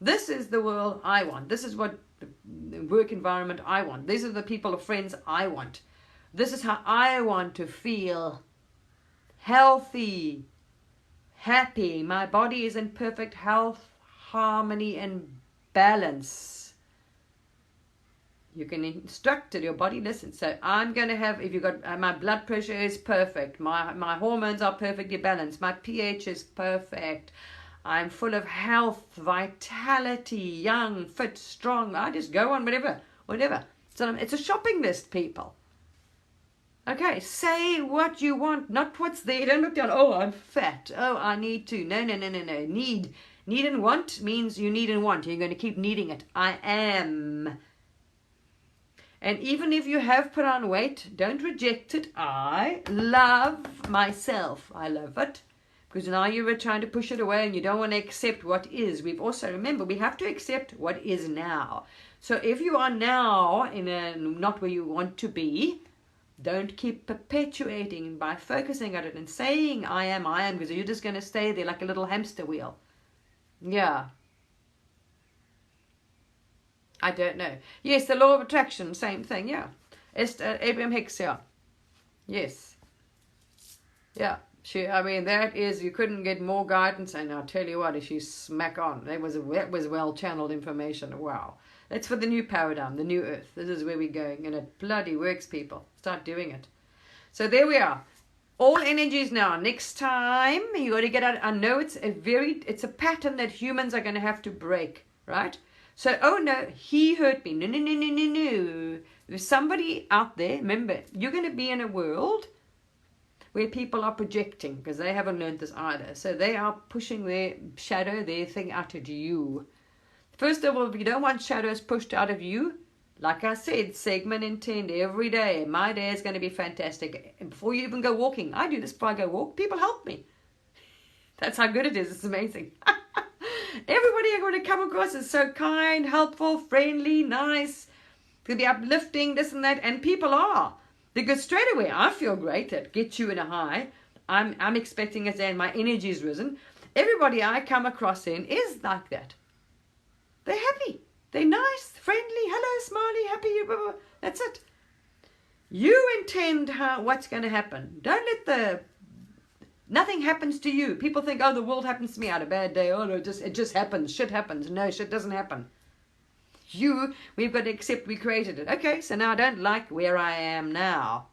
This is the world I want. This is what the work environment I want. These are the people or friends I want. This is how I want to feel. Healthy. Happy. My body is in perfect health, harmony, and balance. You can instruct it, your body listens. So I'm going to have, if you've got, my blood pressure is perfect. My hormones are perfectly balanced. My pH is perfect. I'm full of health, vitality, young, fit, strong. I just go on, whatever. So it's a shopping list, people. Okay, say what you want, not what's there. Don't look down, oh, I'm fat. Oh, I need to. No. Need and want means you need and want. You're going to keep needing it. I am. And even if you have put on weight, don't reject it. I love myself. I love it. Because now you were trying to push it away and you don't want to accept what is. We've also, remember, we have to accept what is now. So if you are now in a not where you want to be, don't keep perpetuating by focusing on it and saying I am, because you're just going to stay there like a little hamster wheel. Yeah. I don't know. Yes, the law of attraction, same thing, yeah. Abraham Hicks, yeah. Yes. Yeah. I mean, that is, you couldn't get more guidance, and I'll tell you what, if you smack on, that was well-channeled information. Wow. That's for the new paradigm, the new earth. This is where we're going, and it bloody works, people. Start doing it. So there we are. All energies now. Next time, you got to get out. I know it's a pattern that humans are going to have to break, right? So, oh no, he hurt me. No. There's somebody out there. Remember, you're going to be in a world where people are projecting, because they haven't learned this either. So they are pushing their shadow, their thing out of you. First of all, if you don't want shadows pushed out of you, like I said, segment intend every day. My day is going to be fantastic. And before you even go walking, I do this before I go walk. People help me. That's how good it is. It's amazing. Everybody I'm going to come across is so kind, helpful, friendly, nice. Could be uplifting, this and that. And people are. Because straight away, I feel great. That gets you in a high. I'm expecting it, and my energy is risen. Everybody I come across in is like that. They're happy. They're nice, friendly, hello, smiley, happy. Blah, blah. That's it. You intend what's going to happen. Don't let nothing happens to you. People think, oh, the world happens to me. I had a bad day. Oh, no, it just happens. Shit happens. No, shit doesn't happen. We've got to accept we created it. Okay, so now I don't like where I am now.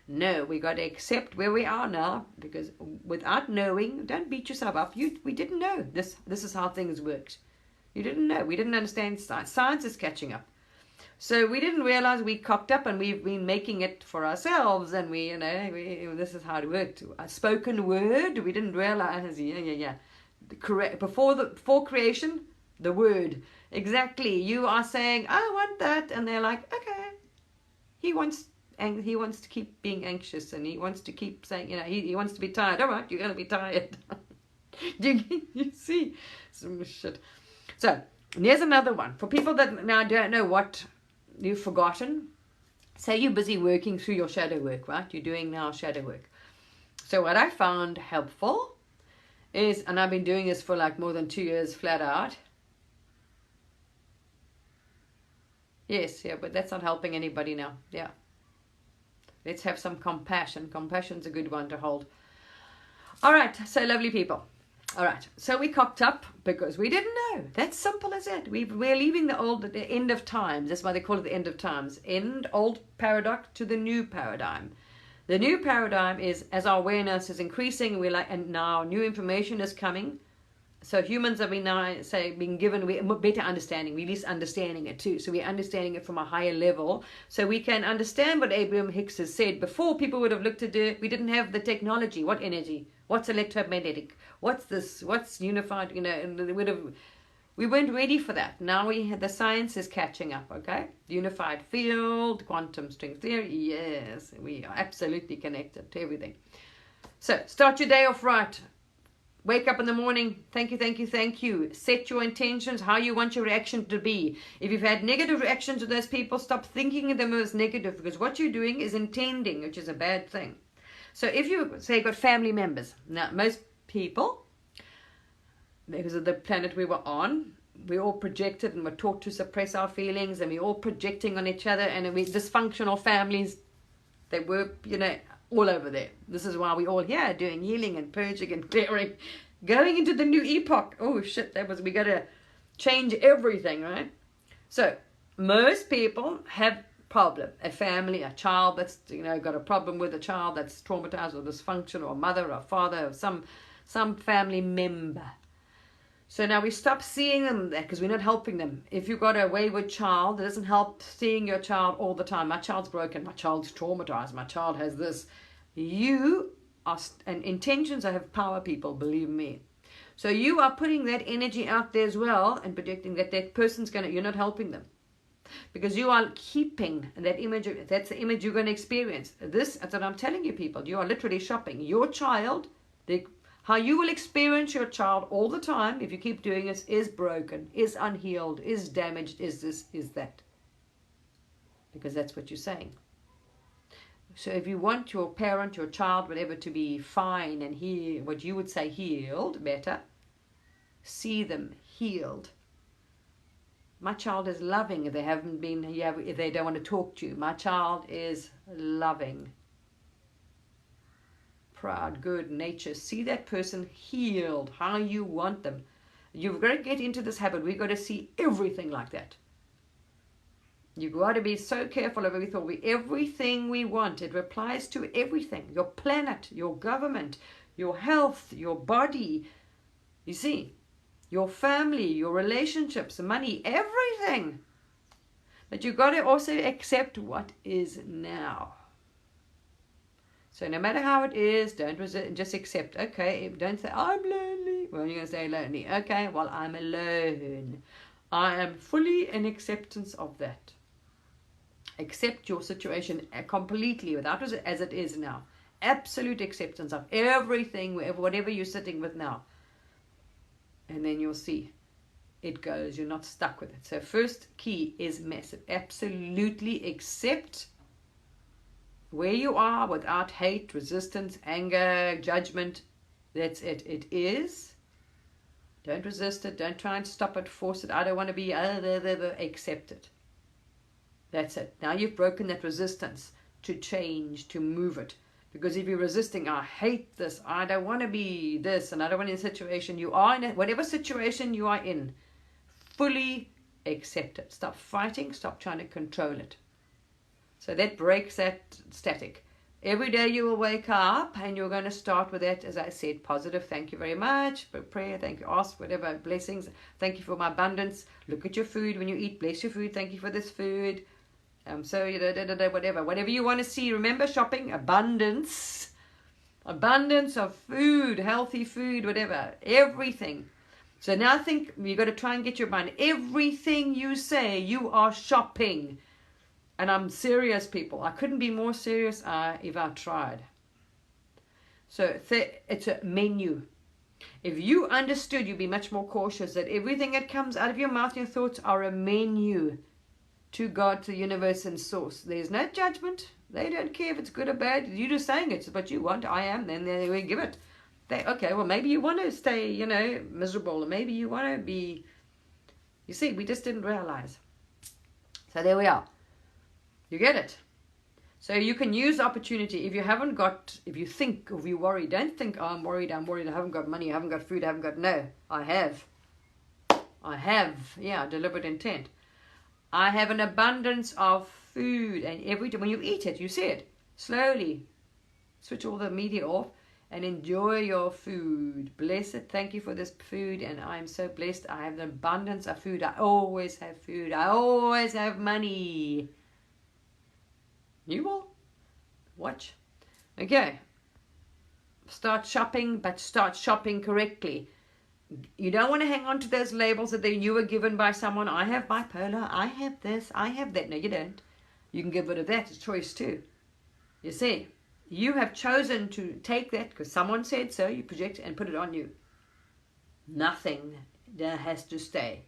No, we got to accept where we are now, because without knowing, don't beat yourself up. We didn't know this is how things worked. You didn't know. We didn't understand science. Science is catching up. So we didn't realize we cocked up, and we've been making it for ourselves, and this is how it worked. A spoken word, we didn't realize, Correct. Before creation, the word. Exactly. You are saying, I want that, and they're like, okay. He wants to keep being anxious, and he wants to keep saying, he wants to be tired. All right, you're going to be tired. you see some shit. So, here's another one. For people that now don't know what you've forgotten, say you're busy working through your shadow work, right? You're doing now shadow work. So what I found helpful is, and I've been doing this for like more than 2 years flat out. Yes, yeah, but that's not helping anybody now. Yeah. Let's have some compassion. Compassion's a good one to hold. All right, so lovely people. All right, so we cocked up because we didn't know. That's simple as it. We're leaving the end of times. That's why they call it the end of times. Old paradox to the new paradigm. The new paradigm is, as our awareness is increasing, and now new information is coming. So humans have been given better understanding. We're at least understanding it too. So we're understanding it from a higher level. So we can understand what Abraham Hicks has said. Before, people would have looked at it. We didn't have the technology. What energy? What's electromagnetic? What's this? What's unified? And we weren't ready for that. Now the science is catching up. Okay, unified field, quantum string theory. Yes, we are absolutely connected to everything. So start your day off right. Wake up in the morning, thank you, thank you, thank you. Set your intentions, how you want your reaction to be. If you've had negative reactions to those people, stop thinking of them as negative, because what you're doing is intending, which is a bad thing. So if you, say, got family members, now most people, because of the planet we were on, we all projected and were taught to suppress our feelings, and we're all projecting on each other, and we dysfunctional families, they were, all over there. This is why we all here doing healing and purging and clearing, going into the new epoch. Oh shit, we got to change everything, right? So most people have problem, a family, a child that's got a problem with a child that's traumatized or dysfunctional, or a mother or father or some family member. So now we stop seeing them there because we're not helping them. If you've got a wayward child, it doesn't help seeing your child all the time. My child's broken, my child's traumatized, my child has this. You are, and intentions have power, people, believe me. So you are putting that energy out there as well and predicting that person's you're not helping them. Because you are keeping that image, that's the image you're going to experience. That's what I'm telling you, people. You are literally shopping. Your child, how you will experience your child all the time, if you keep doing this, is broken, is unhealed, is damaged, is this, is that. Because that's what you're saying. So if you want your parent, your child, whatever, to be fine and what you would say healed, better, see them healed. My child is loving if they haven't been, if they don't want to talk to you. My child is loving, proud, good, nature. See that person healed, how you want them. You've got to get into this habit. We've got to see everything like that. You've got to be so careful of everything we want. It applies to everything. Your planet, your government, your health, your body. You see, your family, your relationships, money, everything. But you've got to also accept what is now. So no matter how it is, don't resist, just accept. Okay, don't say, I'm lonely. Well, you're going to say lonely. Okay, well, I'm alone. I am fully in acceptance of that. Accept your situation completely without as it is now. Absolute acceptance of everything, whatever you're sitting with now. And then you'll see it goes. You're not stuck with it. So first key is massive. Absolutely accept where you are without hate, resistance, anger, judgment. That's it. It is. Don't resist it. Don't try and stop it, force it. I don't want to be, accept it. That's it. Now you've broken that resistance to change, to move it. Because if you're resisting, I hate this, I don't want to be this, and I don't want to be in a situation you are in, whatever situation you are in, fully accept it. Stop fighting, stop trying to control it. So that breaks that static. Every day you will wake up and you're going to start with that, as I said, positive, thank you very much, prayer, thank you, ask whatever, blessings, thank you for my abundance, look at your food when you eat, bless your food, thank you for this food. So whatever you want to see. Remember, shopping, abundance of food, healthy food, whatever, everything. So now think, you got to try and get your mind. Everything you say, you are shopping. And I'm serious, people. I couldn't be more serious if I tried. So it's a menu. If you understood, you'd be much more cautious that everything that comes out of your mouth and your thoughts are a menu to God, to the universe and source. There's no judgment. They don't care if it's good or bad. You're just saying it's what you want. I am. Then they will give it. Okay, well, maybe you want to stay, miserable. Or maybe you want to be... You see, we just didn't realize. So there we are. You get it? So you can use opportunity. If you think, if you worry, don't think, oh, I'm worried, I haven't got money, I haven't got food, no. I have, deliberate intent. I have an abundance of food, and every time when you eat it, you see it, slowly switch all the media off and enjoy your food. Bless it. Thank you for this food, and I'm so blessed. I have an abundance of food. I always have food. I always have money. You will. Watch. Okay. Start shopping, but start shopping correctly. You don't want to hang on to those labels that you were given by someone. I have bipolar, I have this, I have that. No, you don't. You can get rid of that. It's choice too. You see, you have chosen to take that because someone said so. You project and put it on you. Nothing that has to stay.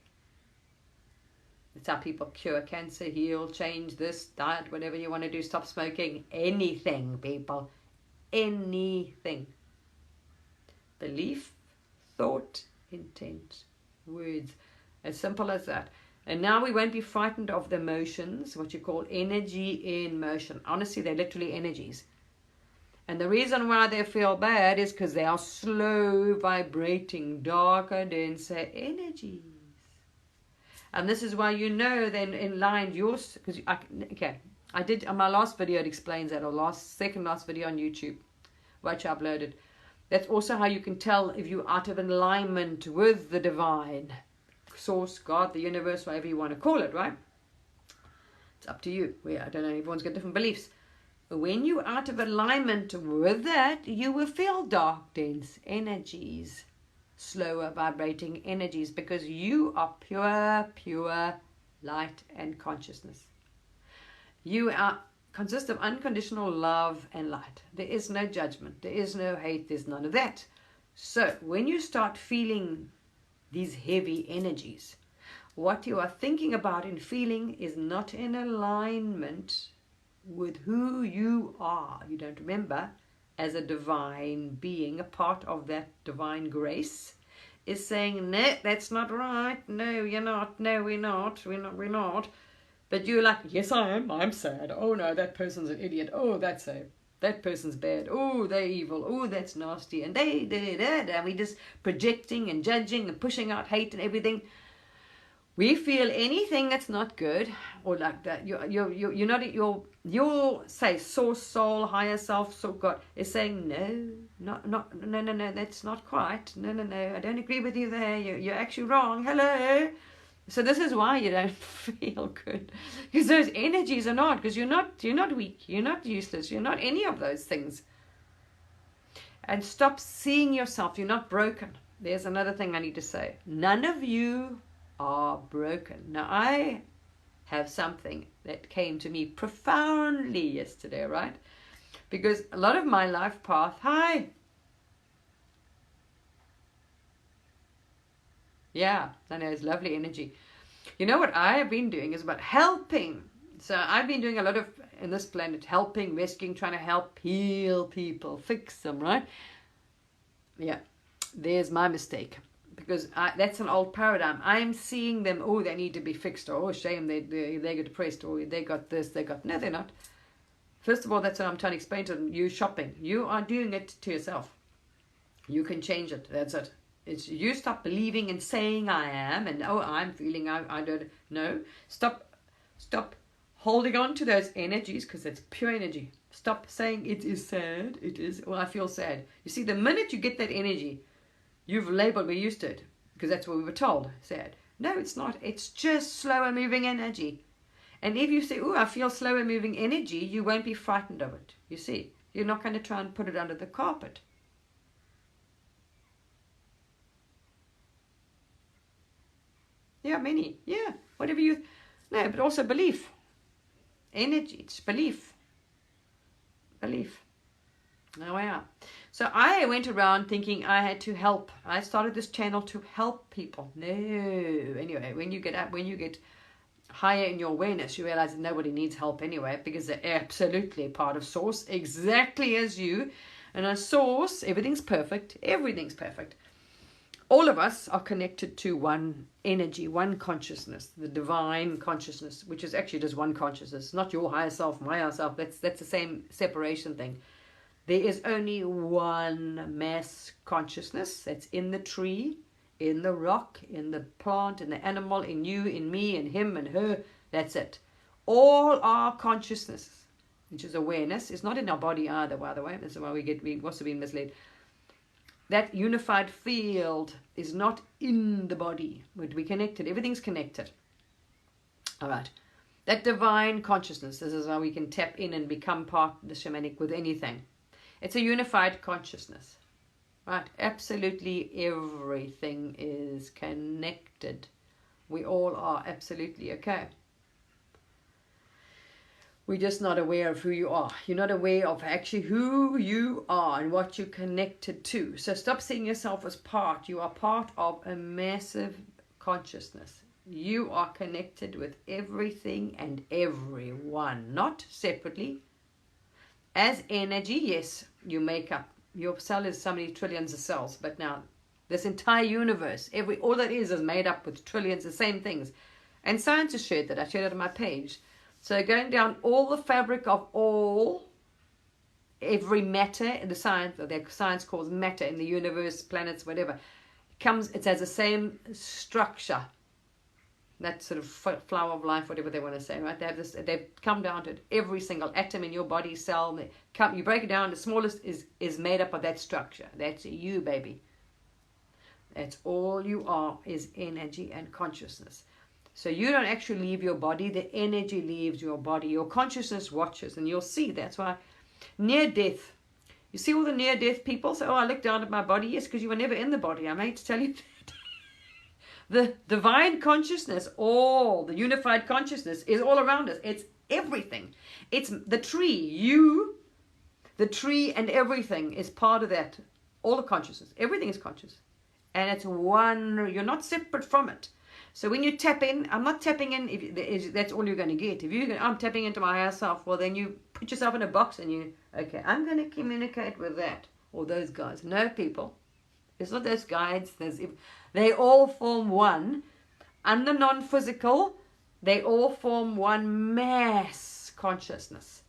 It's how people cure cancer, heal, change this, diet, whatever you want to do, stop smoking, anything, people, anything. Belief, thought, intent, words, as simple as that. And now we won't be frightened of the emotions, what you call energy in motion. Honestly, they're literally energies. And the reason why they feel bad is because they are slow, vibrating, darker, denser energies. And this is why you know then in line yours, because I did on my last video, it explains that, or second last video on YouTube, which I uploaded. That's also how you can tell if you're out of alignment with the divine, source, God, the universe, whatever you want to call it, right? It's up to you. I don't know, everyone's got different beliefs. But when you're out of alignment with that, you will feel dark, dense energies. Slower vibrating energies, because you are pure light and consciousness. You consist of unconditional love and light. There is no judgment, there is no hate, there's none of that. So when you start feeling these heavy energies, what you are thinking about and feeling is not in alignment with who you are. You don't remember as a divine being, a part of that divine grace, is saying, no, that's not right. No, you're not. No, we're not. We're not. But you're like, yes, I am. I'm sad. Oh, no, that person's an idiot. Oh, that person's bad. Oh, they're evil. Oh, that's nasty. And and we just projecting and judging and pushing out hate and everything. We feel anything that's not good, or like that, you're not your say source, soul, higher self, so God is saying no, that's not quite. No, I don't agree with you there. You're actually wrong. Hello. So this is why you don't feel good, because those energies are not. Because you're not weak. You're not useless. You're not any of those things. And stop seeing yourself. You're not broken. There's another thing I need to say. None of you are broken. Now I have something that came to me profoundly yesterday, right? Because a lot of my life path, yeah, I know, it's lovely energy. You know what I have been doing is about helping. So I've been doing a lot of, in this planet, helping, rescuing, trying to help heal people, fix them, right? Yeah, there's my mistake. Because that's an old paradigm. I'm seeing them, oh, they need to be fixed, or oh, shame, they get depressed, or they got this, no, they're not. First of all, that's what I'm trying to explain to them. You shopping. You are doing it to yourself. You can change it. That's it. It's you stop believing and saying I am, and oh, I'm feeling I don't. No. Stop holding on to those energies, because it's pure energy. Stop saying it is sad. It is, well, I feel sad. You see, the minute you get that energy, you've labeled, we're used to it, because that's what we were told, sad. No, it's not. It's just slower moving energy. And if you say, oh, I feel slower moving energy, you won't be frightened of it. You see, you're not going to try and put it under the carpet. Yeah, many. Yeah, whatever you, no, but also belief. Energy, it's belief. Belief. Oh, yeah. So I went around thinking I had to help. I started this channel to help people. No. Anyway, when you get higher in your awareness, you realize that nobody needs help anyway, because they're absolutely part of source, exactly as you. And a source, everything's perfect. Everything's perfect. All of us are connected to one energy, one consciousness, the divine consciousness, which is actually just one consciousness, not your higher self, my higher self. That's the same separation thing. There is only one mass consciousness that's in the tree, in the rock, in the plant, in the animal, in you, in me, in him, and her. That's it. All our consciousness, which is awareness, is not in our body either, by the way. That's why we also been misled. That unified field is not in the body, but we connected. Everything's connected. All right. That divine consciousness, this is how we can tap in and become part of the shamanic with anything. It's a unified consciousness, right? Absolutely everything is connected. We all are absolutely okay. We're just not aware of who you are. You're not aware of actually who you are and what you're connected to. So stop seeing yourself as part. You are part of a massive consciousness. You are connected with everything and everyone, not separately. As energy, yes, you make up. Your cell is so many trillions of cells, but now this entire universe, all that is made up with trillions of same things. And science has shared that. I shared it on my page. So going down all the fabric of every matter, the science calls matter in the universe, planets, whatever, it has the same structure. That sort of flower of life, whatever they want to say, right? They've come down to every single atom in your body, cell. You break it down, the smallest is made up of that structure. That's you, baby. That's all you are, is energy and consciousness. So you don't actually leave your body, the energy leaves your body. Your consciousness watches, and you'll see. That's why near death, you see all the near death people say, oh, I look down at my body. Yes, because you were never in the body. I'm hate to tell you that. The divine consciousness, all the unified consciousness is all around us. It's everything. It's the tree. The tree and everything is part of that. All the consciousness. Everything is conscious. And it's one. You're not separate from it. So when you tap in, I'm not tapping in if that's all you're going to get. If I'm tapping into my higher self, well, then you put yourself in a box and okay, I'm going to communicate with that or those guys. No, people. It's not those guides. They all form one. And the non-physical, they all form one mass consciousness.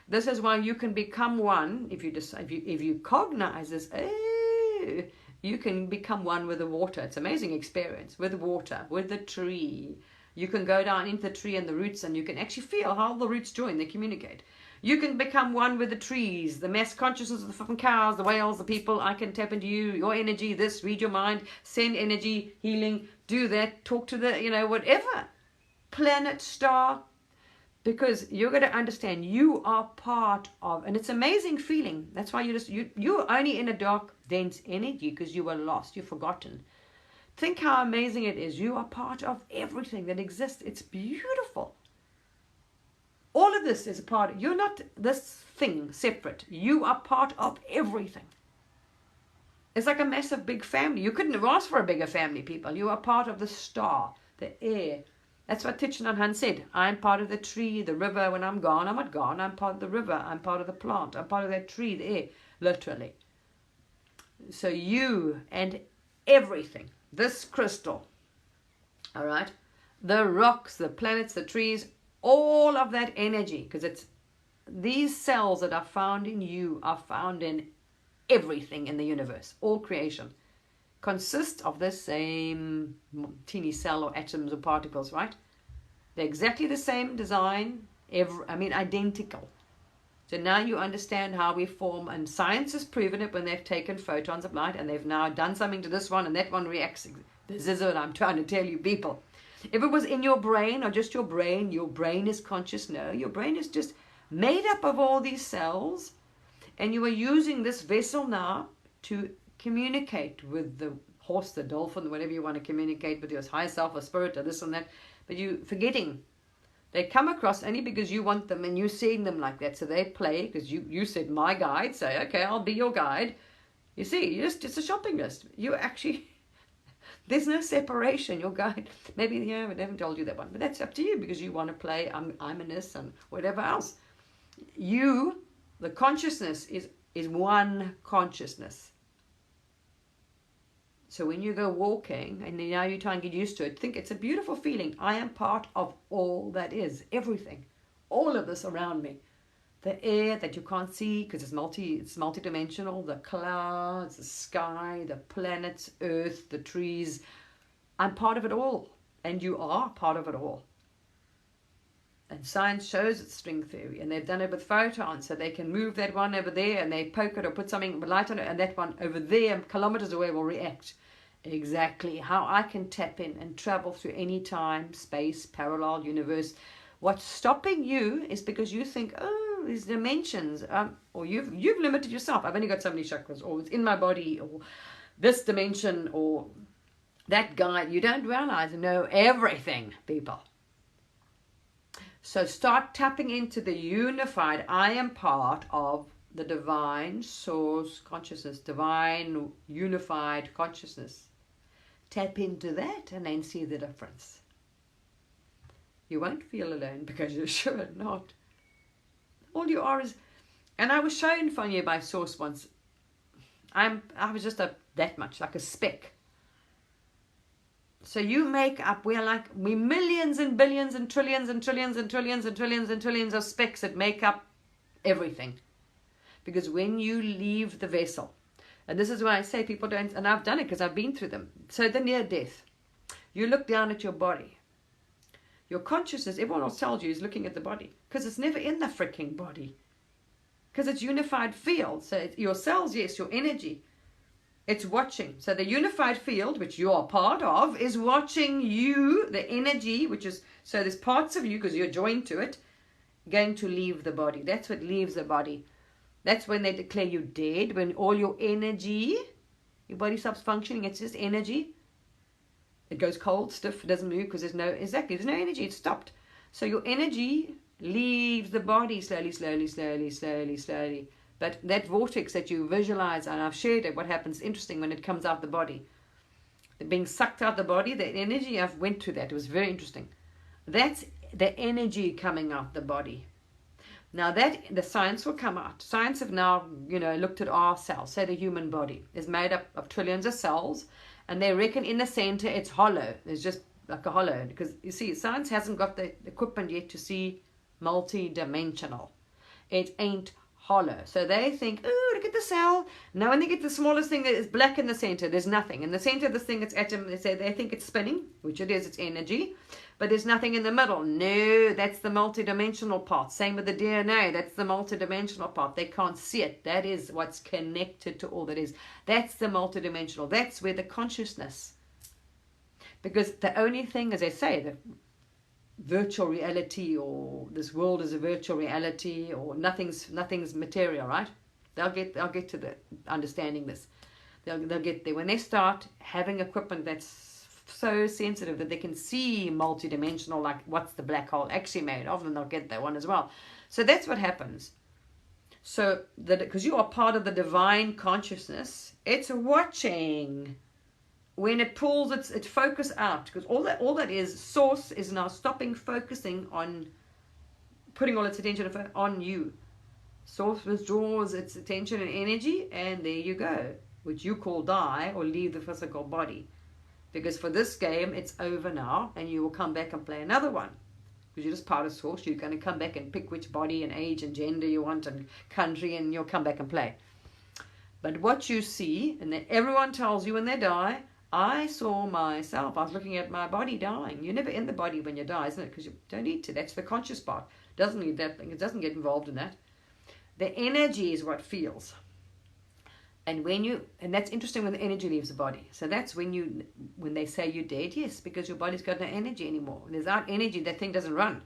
This is why you can become one if you cognize this. Oh, you can become one with the water. It's an amazing experience with water, with the tree. You can go down into the tree and the roots, and you can actually feel how the roots join. They communicate. You can become one with the trees, the mass consciousness of the fucking cows, the whales, the people. I can tap into you, your energy, this, read your mind, send energy, healing, do that, talk to the, whatever. Planet, star. Because you're going to understand you are part of, and it's an amazing feeling. That's why you're only in a dark, dense energy because you were lost, you're forgotten. Think how amazing it is. You are part of everything that exists. It's beautiful. All of this is a part. You're not this thing separate. You are part of everything. It's like a massive big family. You couldn't have asked for a bigger family, people. You are part of the star, the air. That's what Thich Nhat Hanh said. I'm part of the tree, the river. When I'm gone, I'm not gone. I'm part of the river. I'm part of the plant. I'm part of that tree, the air, literally. So you and everything, this crystal, all right, the rocks, the planets, the trees, all of that energy, because it's these cells that are found in you are found in everything in the universe. All creation consists of the same teeny cell or atoms or particles, right? They're exactly the same design, identical. So now you understand how we form, and science has proven it when they've taken photons of light and they've now done something to this one and that one reacts. This is what I'm trying to tell you, people. If it was in your brain or just your brain is conscious. No, your brain is just made up of all these cells, and you are using this vessel now to communicate with the horse, the dolphin, whatever you want to communicate with, your higher self or spirit or this and that, but you forgetting. They come across only because you want them and you're seeing them like that. So they play because you said my guide. Say, okay, I'll be your guide. You see, it's a shopping list. You actually, there's no separation. Your guide, maybe, they haven't told you that one, but that's up to you because you want to play I'm in this and whatever else. You, the consciousness is one consciousness. So when you go walking, and now you try and get used to it, think it's a beautiful feeling. I am part of all that is, everything, all of this around me. The air that you can't see because it's multidimensional, the clouds, the sky, the planets, earth, the trees. I'm part of it all, and you are part of it all. And science shows it's string theory, and they've done it with photons, so they can move that one over there, and they poke it or put something light on it, and that one over there, kilometers away, will react. Exactly how I can tap in and travel through any time, space, parallel universe. What's stopping you is because you think, oh, these dimensions, or you've limited yourself. I've only got so many chakras, or it's in my body, or this dimension, or that guide. You don't realize, know everything, people. So start tapping into the unified, I am part of the divine source consciousness, divine unified consciousness. Tap into that and then see the difference. You won't feel alone because you're sure not. All you are is, and I was shown from you by Source once, I was just that much, like a speck. So you make up, we're millions and billions and trillions and trillions and trillions and trillions and trillions of specks that make up everything. Because when you leave the vessel, and this is why I say people don't, and I've done it because I've been through them. So the near death, you look down at your body. Your consciousness, everyone else tells you, is looking at the body. Because it's never in the freaking body. Because it's unified field. So it's your cells, yes, your energy. It's watching. So the unified field, which you are part of, is watching you, the energy, which is, so there's parts of you, because you're joined to it, going to leave the body. That's what leaves the body. That's when they declare you dead, when all your energy, your body stops functioning, it's just energy. It goes cold, stiff, it doesn't move because there's no energy, it's stopped. So your energy leaves the body slowly, slowly, slowly, slowly, slowly. But that vortex that you visualize, and I've shared it, what happens, interesting, when it comes out the body. Being sucked out the body, the energy, I've went through that, it was very interesting. That's the energy coming out the body. Now that, the science will come out. Science have now, looked at our cells. Say the human body is made up of trillions of cells, and they reckon in the center it's hollow. It's just like a hollow. Because you see, science hasn't got the equipment yet to see multi-dimensional. It ain't hollow. So they think, oh, look at the cell. Now when they get the smallest thing that is black in the center, there's nothing. In the center of this thing, it's atom. They think it's spinning, which it is, it's energy. But there's nothing in the middle. No, that's the multidimensional part. Same with the DNA. That's the multidimensional part. They can't see it. That is what's connected to all that is. That's the multidimensional. That's where the consciousness. Because the only thing, as I say, the virtual reality, or this world is a virtual reality, or nothing's material, right? They'll get to the understanding this. They'll get there when they start having equipment that's so sensitive that they can see multidimensional, like what's the black hole actually made of, and they'll get that one as well. So that's what happens. So that, because you are part of the divine consciousness, it's watching when it pulls its focus out, because all that is, Source is now stopping focusing on putting all its attention on you. Source withdraws its attention and energy, and there you go, which you call die or leave the physical body. Because for this game, it's over now, and you will come back and play another one. Because you're just part of Source. You're going to come back and pick which body and age and gender you want and country, and you'll come back and play. But what you see, and then everyone tells you when they die, I saw myself. I was looking at my body dying. You're never in the body when you die, isn't it? Because you don't need to. That's the conscious part. Doesn't need that thing. It doesn't get involved in that. The energy is what feels. And that's interesting when the energy leaves the body. So that's when they say you're dead, yes, because your body's got no energy anymore. Without energy, that thing doesn't run.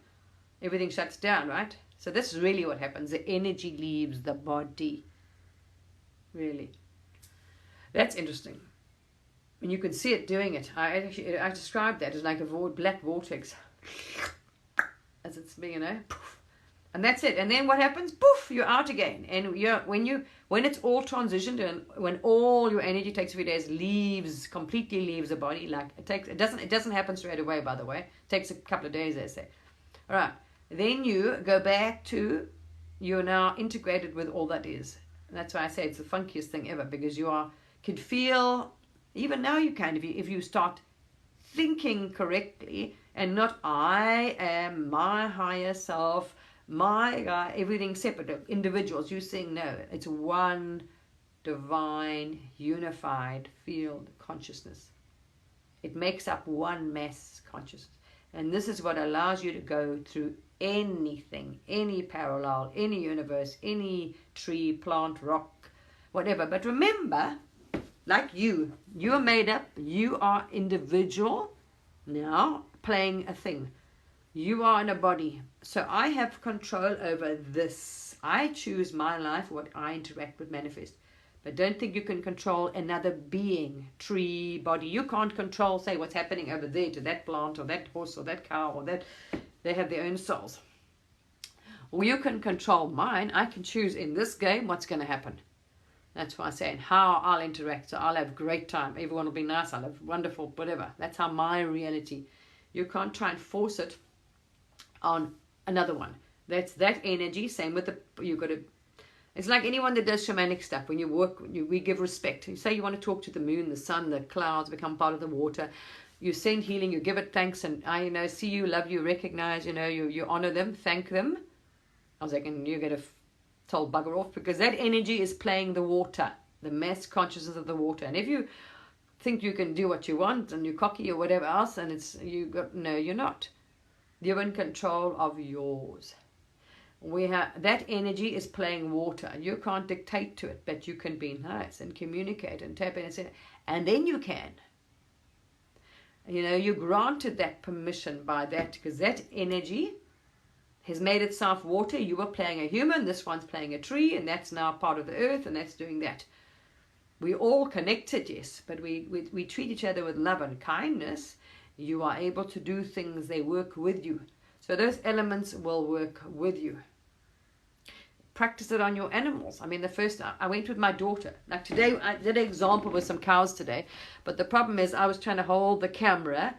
Everything shuts down, right? So this is really what happens. The energy leaves the body. Really. That's interesting. And you can see it doing it. I described that as like a black vortex. As it's being, poof. And that's it. And then what happens? Poof, you're out again. And when it's all transitioned, and when all your energy takes a few days, completely leaves the body, like it doesn't happen straight away, by the way. It takes a couple of days, they say. All right. Then you go back to, you're now integrated with all that is. And that's why I say it's the funkiest thing ever, because can feel, even now you can, if you start thinking correctly, and not I am my higher self, my guy, everything separate, individuals. You saying no, it's one divine, unified field consciousness. It makes up one mass consciousness. And this is what allows you to go through anything, any parallel, any universe, any tree, plant, rock, whatever. But remember, like you are made up, you are individual, now playing a thing. You are in a body. So I have control over this. I choose my life, what I interact with, manifest. But don't think you can control another being, tree, body. You can't control, say, what's happening over there to that plant or that horse or that cow or that. They have their own souls. Or you can control mine. I can choose in this game what's going to happen. That's why I say, and how I'll interact. So I'll have a great time. Everyone will be nice. I'll have wonderful, whatever. That's how my reality. You can't try and force it on another one. That's that energy. Same with you've got to. It's like anyone that does shamanic stuff. When you work, we give respect. You say you want to talk to the moon, the sun, the clouds, become part of the water. You send healing. You give it thanks, and I see you, love you, recognize. You honor them, thank them. I was like, and you get told bugger off, because that energy is playing the water, the mass consciousness of the water. And if you think you can do what you want and you're cocky or whatever else, and no, you're not. You're in control of yours. That energy is playing water. You can't dictate to it, but you can be nice and communicate and tap in and say, and then you can. You're granted that permission by that, because that energy has made itself water. You were playing a human, this one's playing a tree, and that's now part of the earth, and that's doing that. We're all connected, yes, but we treat each other with love and kindness. You are able to do things, they work with you. So those elements will work with you. Practice it on your animals. I mean, I went with my daughter. Like today, I did an example with some cows today, but the problem is I was trying to hold the camera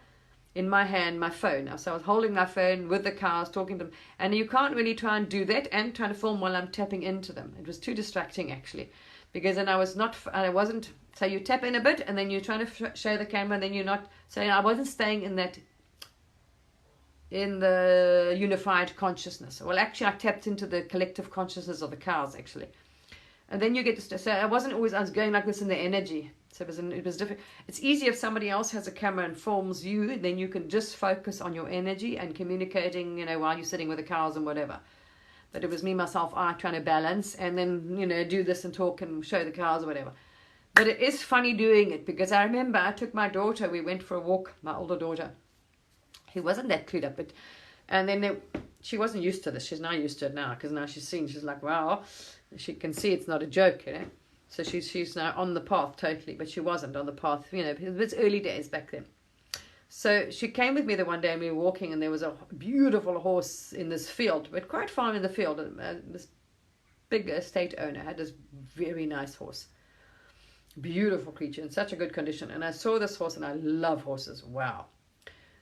in my hand, my phone. So I was holding my phone with the cows, talking to them, and you can't really try and do that and trying to film while I'm tapping into them. It was too distracting, actually, because then I wasn't, so you tap in a bit, and then you're trying to show the camera, and then you're not, so I wasn't staying in the unified consciousness. Well, actually, I tapped into the collective consciousness of the cows, actually. And then you get to, so I was going like this in the energy. So it was different. It's easy if somebody else has a camera and films you, then you can just focus on your energy and communicating, while you're sitting with the cows and whatever. But it was me, myself, trying to balance and then, do this and talk and show the cows or whatever. But it is funny doing it, because I remember I took my daughter, we went for a walk, my older daughter. He wasn't that clued up, and then she wasn't used to this. She's now used to it now, because now she's like, wow, she can see it's not a joke, So she's now on the path totally, but she wasn't on the path, because it's early days back then. So she came with me the one day, and we were walking, and there was a beautiful horse in this field, but quite far in the field. This big estate owner had this very nice horse. Beautiful creature in such a good condition. And I saw this horse, and I love horses. Wow.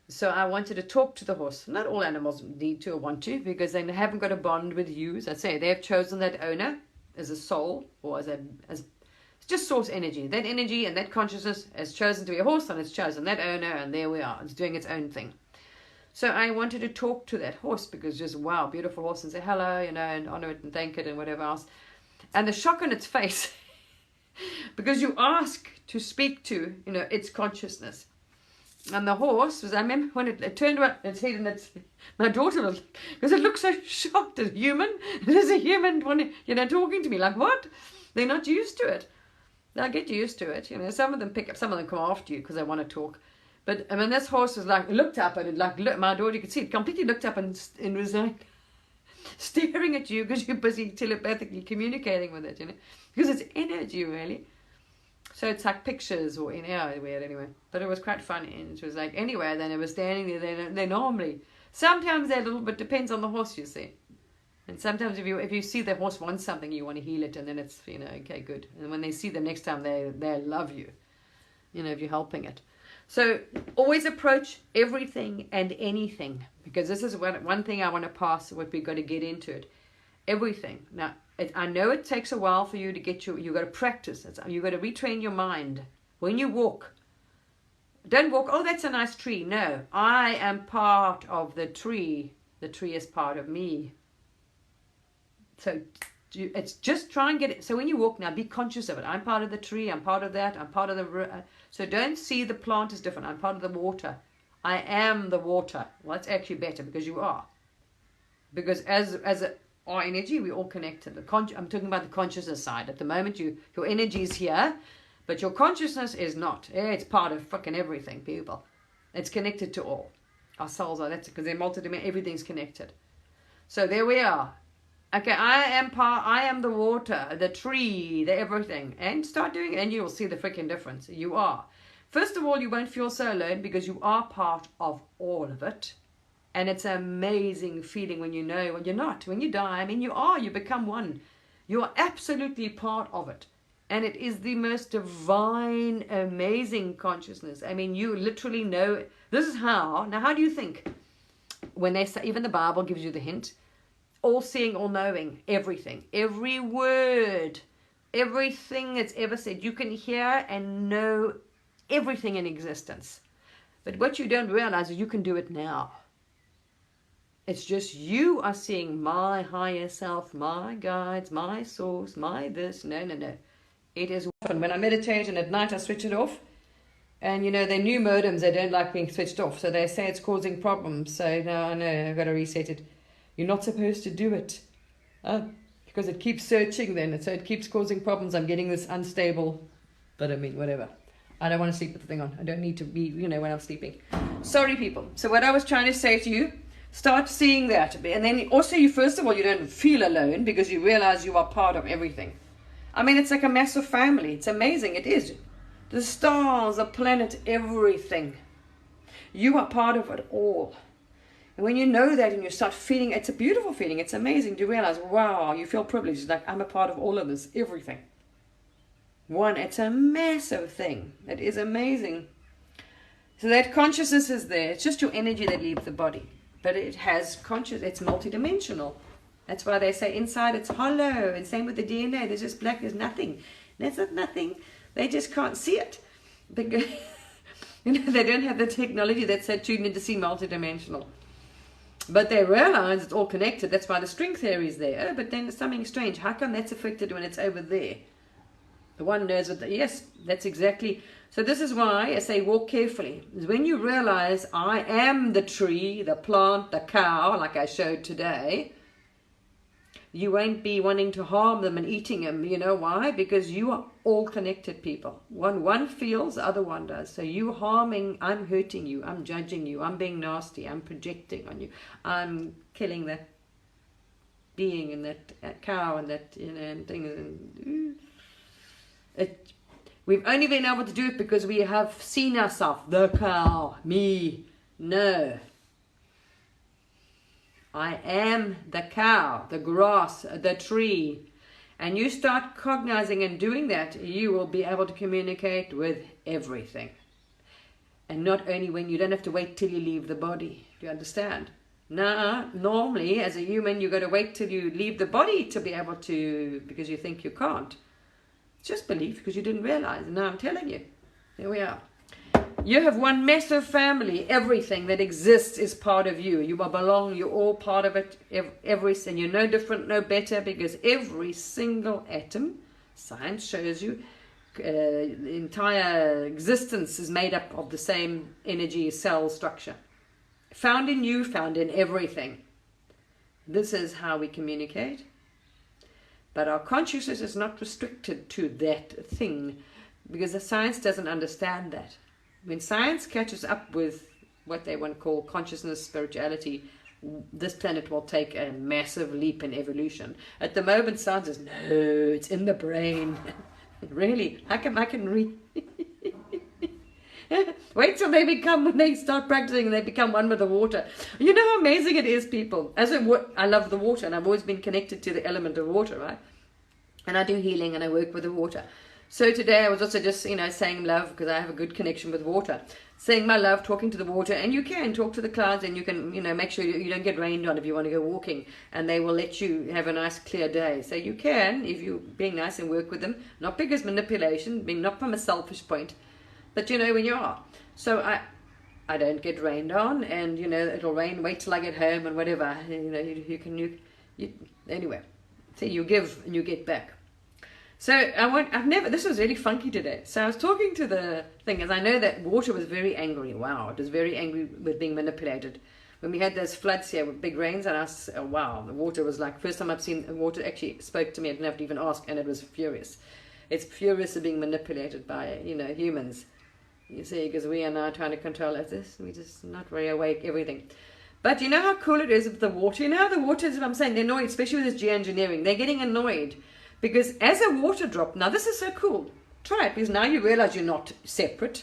So I wanted to talk to the horse. Not all animals need to or want to, because they haven't got a bond with you. As I say, they've chosen that owner as a soul, or as just source energy. That energy and that consciousness has chosen to be a horse, and it's chosen that owner, and there we are. It's doing its own thing. So I wanted to talk to that horse, because just, wow, beautiful horse, and say hello, and honor it and thank it and whatever else. And the shock on its face, because you ask to speak to, its consciousness. And the horse I remember when it turned around its head, and my daughter was, because it looked so shocked. As human, there's a human talking to me, like, what? They're not used to it. They'll get used to it. Some of them pick up, some of them come after you because they want to talk. But I mean, this horse was like, looked up, and my daughter could see it, completely looked up and was like staring at you, because you're busy telepathically communicating with it, because it's energy, really. So it's like pictures or weird anyway. But it was quite funny, and it was like, anyway, then it was standing there. They normally, sometimes they're a little bit, depends on the horse, you see. And sometimes if you see the horse wants something, you want to heal it, and then it's, okay, good. And when they see the next time, they love you, if you're helping it. So always approach everything and anything, because this is one thing I want to pass, what we've got to get into it. Everything. Now, I know it takes a while for you to get you've got to practice. You've got to retrain your mind. When you walk, don't walk, oh, that's a nice tree. No, I am part of the tree. The tree is part of me. So it's just try and get it. So when you walk now, be conscious of it. I'm part of the tree. I'm part of that. I'm part of the... So don't see the plant as different. I'm part of the water. I am the water. Well, that's actually better, because you are. Because our energy, we're all connected. I'm talking about the consciousness side. At the moment, your energy is here, but your consciousness is not. It's part of fucking everything, people. It's connected to all. Our souls are. That's because they're multidimensional. Everything's connected. So there we are. Okay, I am the water, the tree, the everything. And start doing it, and you'll see the freaking difference. You are. First of all, you won't feel so alone, because you are part of all of it. And it's an amazing feeling when you know, when you're not. When you die, I mean, you become one. You are absolutely part of it. And it is the most divine, amazing consciousness. I mean, you literally know, this is how. Now, how do you think? When they say, even the Bible gives you the hint, all seeing, all knowing, everything, every word, everything that's ever said, you can hear and know everything in existence. But what you don't realize is you can do it now. It's just you are seeing my higher self, my guides, my source, my this. No. It is often when I meditate and at night I switch it off. And they're new modems, they don't like being switched off. So they say it's causing problems. So now I know I've got to reset it. You're not supposed to do it. Because it keeps searching then. So it keeps causing problems. I'm getting this unstable. But I mean, whatever. I don't want to sleep with the thing on. I don't need to be, when I'm sleeping. Sorry, people. So what I was trying to say to you, start seeing that. And then also first of all, you don't feel alone because you realize you are part of everything. I mean, it's like a massive family. It's amazing. It is. The stars, the planet, everything. You are part of it all. And when you know that and you start feeling, it's a beautiful feeling. It's amazing to realize, wow, you feel privileged. Like, I'm a part of all of this, everything. One, it's a massive thing. It is amazing. So that consciousness is there. It's just your energy that leaves the body. But it has it's multidimensional. That's why they say inside it's hollow. And same with the DNA. There's just black, there's nothing. There's not nothing. They just can't see it. Because they don't have the technology that's so tuned in to see multidimensional. But they realize it's all connected. That's why the string theory is there. Oh, but then there's something strange. How come that's affected when it's over there? The one knows what yes, that's exactly. So this is why I say walk carefully. When you realize I am the tree, the plant, the cow, like I showed today, you won't be wanting to harm them and eating them. You know why? Because you are all connected, people. One feels, the other one does. So you harming, I'm hurting you, I'm judging you, I'm being nasty, I'm projecting on you, I'm killing that being and that cow and that, and things. And we've only been able to do it because we have seen ourselves, the cow, me. No. I am the cow, the grass, the tree. And you start cognizing and doing that, you will be able to communicate with everything. And not only when you don't have to wait till you leave the body. Do you understand? Nah, normally as a human, you've got to wait till you leave the body to be able to, because you think you can't. It's just belief because you didn't realize. And now I'm telling you. There we are. You have one massive family. Everything that exists is part of you. You belong. You're all part of it. Everything. You're no different, no better, because every single atom, science shows you, the entire existence is made up of the same energy cell structure. Found in you, found in everything. This is how we communicate. But our consciousness is not restricted to that thing, because the science doesn't understand that. When science catches up with what they want to call consciousness, spirituality, this planet will take a massive leap in evolution. At the moment, science says, no, it's in the brain. Really? How come I can read? Wait till when they start practicing and they become one with the water. You know how amazing it is, people. I love the water, and I've always been connected to the element of water, right? And I do healing and I work with the water. So today I was also just, saying love, because I have a good connection with water. Saying my love, talking to the water, and you can talk to the clouds, and you can, make sure you don't get rained on if you want to go walking, and they will let you have a nice clear day. So you can, if you're being nice and work with them, not because manipulation, not from a selfish point, but when you are. So I don't get rained on, and it'll rain, wait till I get home and whatever. Anyway. So you give and you get back. So this was really funky today. So I was talking to the thing, as I know that water was very angry. Wow, it was very angry with being manipulated. When we had those floods here with big rains, and wow, the water was like, first time I've seen the water actually spoke to me. I didn't have to even ask, and it was furious. It's furious of being manipulated by, humans. You see, because we are now trying to control this. We're just not very awake, everything. But you know how cool it is with the water? You know how the water is, I'm saying, they're annoyed, especially with this geoengineering. They're getting annoyed. Because as a water drop, now this is so cool. Try it, because now you realize you're not separate.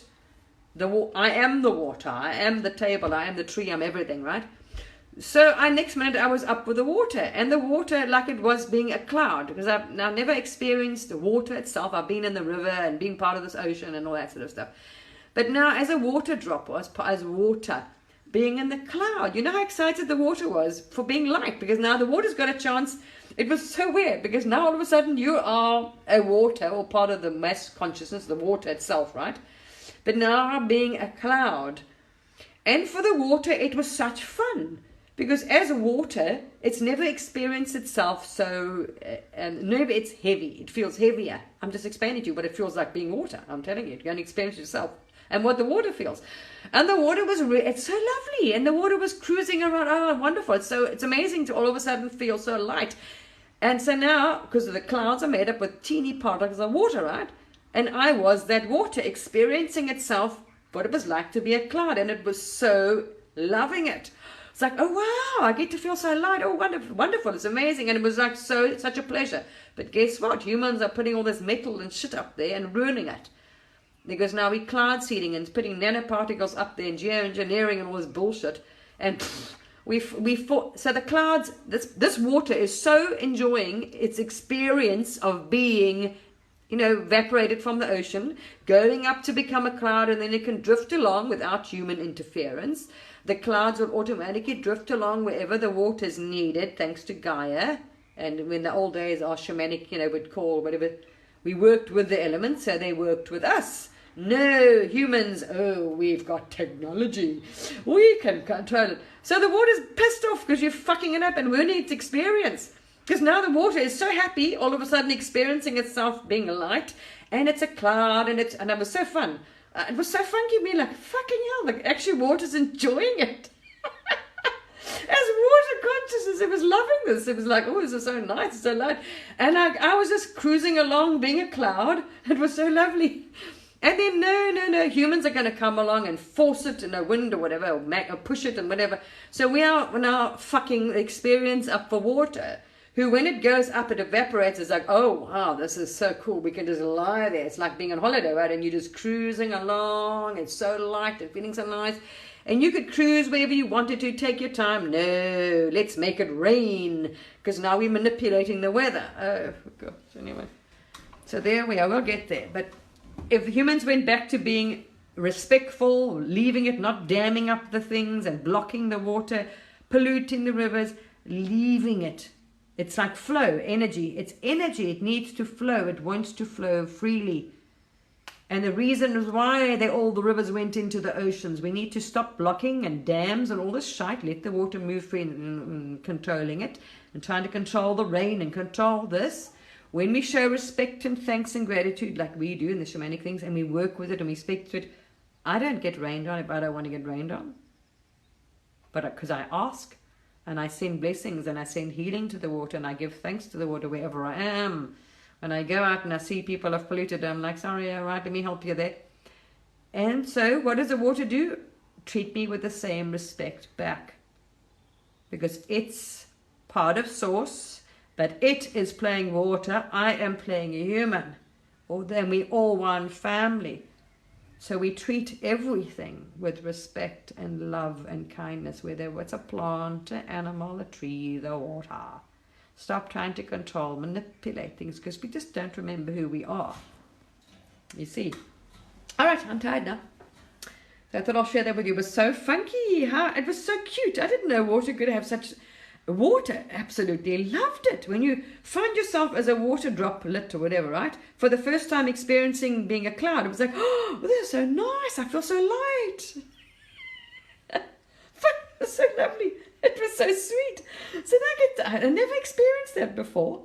I am the water, I am the table, I am the tree, I'm everything, right? So next minute I was up with the water, and the water like it was being a cloud, because I've now never experienced the water itself. I've been in the river and being part of this ocean and all that sort of stuff. But now as a water drop, or as water, being in the cloud, you know how excited the water was for being light, because now the water's got a chance. It was so weird, because now all of a sudden you are a water, or part of the mass consciousness, the water itself, right? But now being a cloud. And for the water, it was such fun. Because as water, it's never experienced itself so, maybe it's heavy. It feels heavier. I'm just explaining to you what it feels like being water. I'm telling you, you're going to experience it yourself. And what the water feels. And the water was, it's so lovely. And the water was cruising around. Oh, wonderful. It's amazing to all of a sudden feel so light. And so now, because the clouds are made up with teeny particles of water, right? And I was that water experiencing itself, what it was like to be a cloud. And it was so loving it. It's like, oh wow, I get to feel so light. Oh, wonderful, wonderful. It's amazing. And it was like such a pleasure. But guess what? Humans are putting all this metal and shit up there and ruining it. Because now we're cloud seeding and putting nanoparticles up there and geoengineering and all this bullshit. And so the clouds, this water is so enjoying its experience of being, evaporated from the ocean, going up to become a cloud, and then it can drift along without human interference. The clouds will automatically drift along wherever the water is needed, thanks to Gaia. And when the old days, our shamanic, would call whatever, we worked with the elements, so they worked with us. No, humans, oh, we've got technology. We can control it. So the water's pissed off because you're fucking it up and ruining its experience. Because now the water is so happy, all of a sudden experiencing itself being light, and it's a cloud, and it was so fun. It was so funky, me like, fucking hell, like actually water's enjoying it. As water consciousness, it was loving this. It was like, oh, this is so nice, it's so light. And I was just cruising along being a cloud. It was so lovely. And then, no, humans are going to come along and force it in a wind or whatever, or push it and whatever. So we are now fucking experience up for water, who when it goes up, it evaporates. It's like, oh, wow, this is so cool. We can just lie there. It's like being on holiday, right? And you're just cruising along. It's so light and feeling so nice. And you could cruise wherever you wanted to, take your time. No, let's make it rain, because now we're manipulating the weather. Oh, gosh, anyway. So there we are. We'll get there. But if humans went back to being respectful, leaving it, not damming up the things and blocking the water, polluting the rivers, leaving it. It's like flow, energy. It's energy. It needs to flow. It wants to flow freely. And the reason is why all the rivers went into the oceans. We need to stop blocking and dams and all this shite. Let the water move free and controlling it and trying to control the rain and control this. When we show respect and thanks and gratitude like we do in the shamanic things, and we work with it and we speak to it, I don't get rained on if I don't want to get rained on. But because I ask, and I send blessings, and I send healing to the water, and I give thanks to the water wherever I am. When I go out and I see people have polluted, I'm like, sorry, all right, let me help you there. And so what does the water do? Treat me with the same respect back. Because it's part of source, but it is playing water, I am playing a human. Or then we all one family. So we treat everything with respect and love and kindness, whether it's a plant, an animal, a tree, the water. Stop trying to control, manipulate things, because we just don't remember who we are. You see. All right, I'm tired now. So I thought I'll share that with you. It was so funky. It was so cute. I didn't know water could have such... Water, absolutely loved it. When you find yourself as a water droplet or whatever, right? For the first time experiencing being a cloud, it was like, oh, this is so nice. I feel so light. It was so lovely. It was so sweet. So I never experienced that before.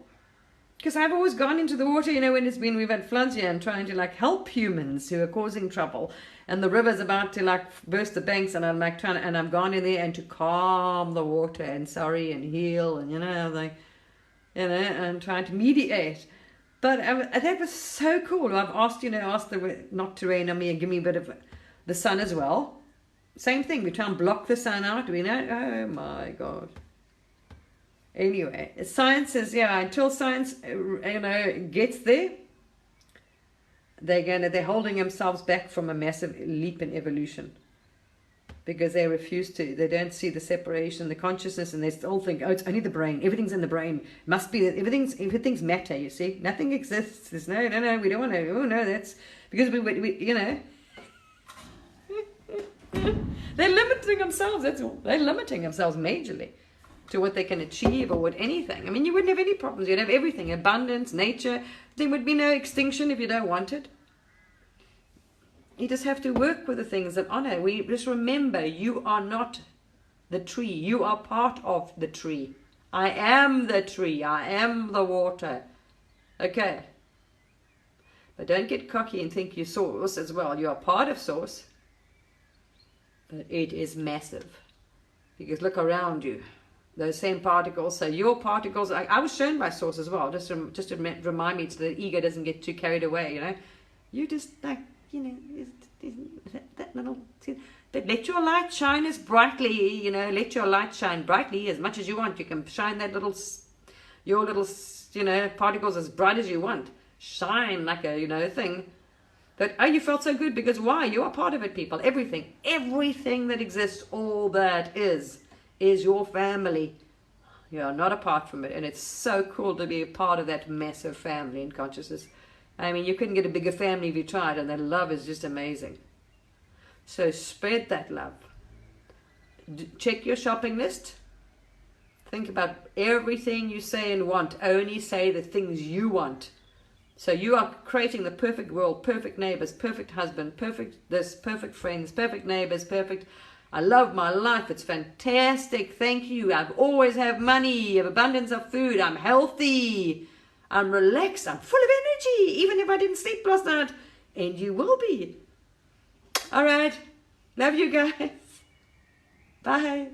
Because I've always gone into the water, when we've had floods here and trying to help humans who are causing trouble. And the river's about to burst the banks, and I'm and I've gone in there and to calm the water and and heal and and trying to mediate. But that was so cool. I've asked the not to rain on me and give me a bit of the sun as well. Same thing. We try and block the sun out. Oh my God. Anyway, science says until science gets there. They're holding themselves back from a massive leap in evolution. because they refuse to, they don't see the separation, the consciousness, and they still think, oh, it's only the brain, everything's in the brain, must be, everything's matter, you see, nothing exists, there's no, we don't want to, oh no, that's, because we you know, they're limiting themselves, that's all, they're limiting themselves majorly to what they can achieve or what anything. I mean, you wouldn't have any problems, you'd have everything, abundance, nature, there would be no extinction if you don't want it. You just have to work with the things that honor. We just remember, you are not the tree. You are part of the tree. I am the tree. I am the water. Okay. But don't get cocky and think you're source as well. You are part of source. But it is massive. Because look around you. Those same particles. So your particles, I was shown by source as well. Just to remind me so the ego doesn't get too carried away, you know. You just like, you know, that little, but let your light shine as brightly, you know, let your light shine brightly as much as you want. You can shine that little, your little, you know, particles as bright as you want. Shine like a, you know, thing. But, oh, you felt so good because why? You are part of it, people. Everything that exists, all that is your family. You are not apart from it. And it's so cool to be a part of that massive family in consciousness. I mean, you couldn't get a bigger family if you tried, and that love is just amazing. So spread that love. Check your shopping list. Think about everything you say and want. Only say the things you want. So you are creating the perfect world, perfect neighbors, perfect husband, perfect this, perfect friends, perfect neighbors, perfect. I love my life. It's fantastic. Thank you. I always have money. I have abundance of food. I'm healthy. I'm relaxed, I'm full of energy, even if I didn't sleep last night. And you will be. All right. Love you guys. Bye.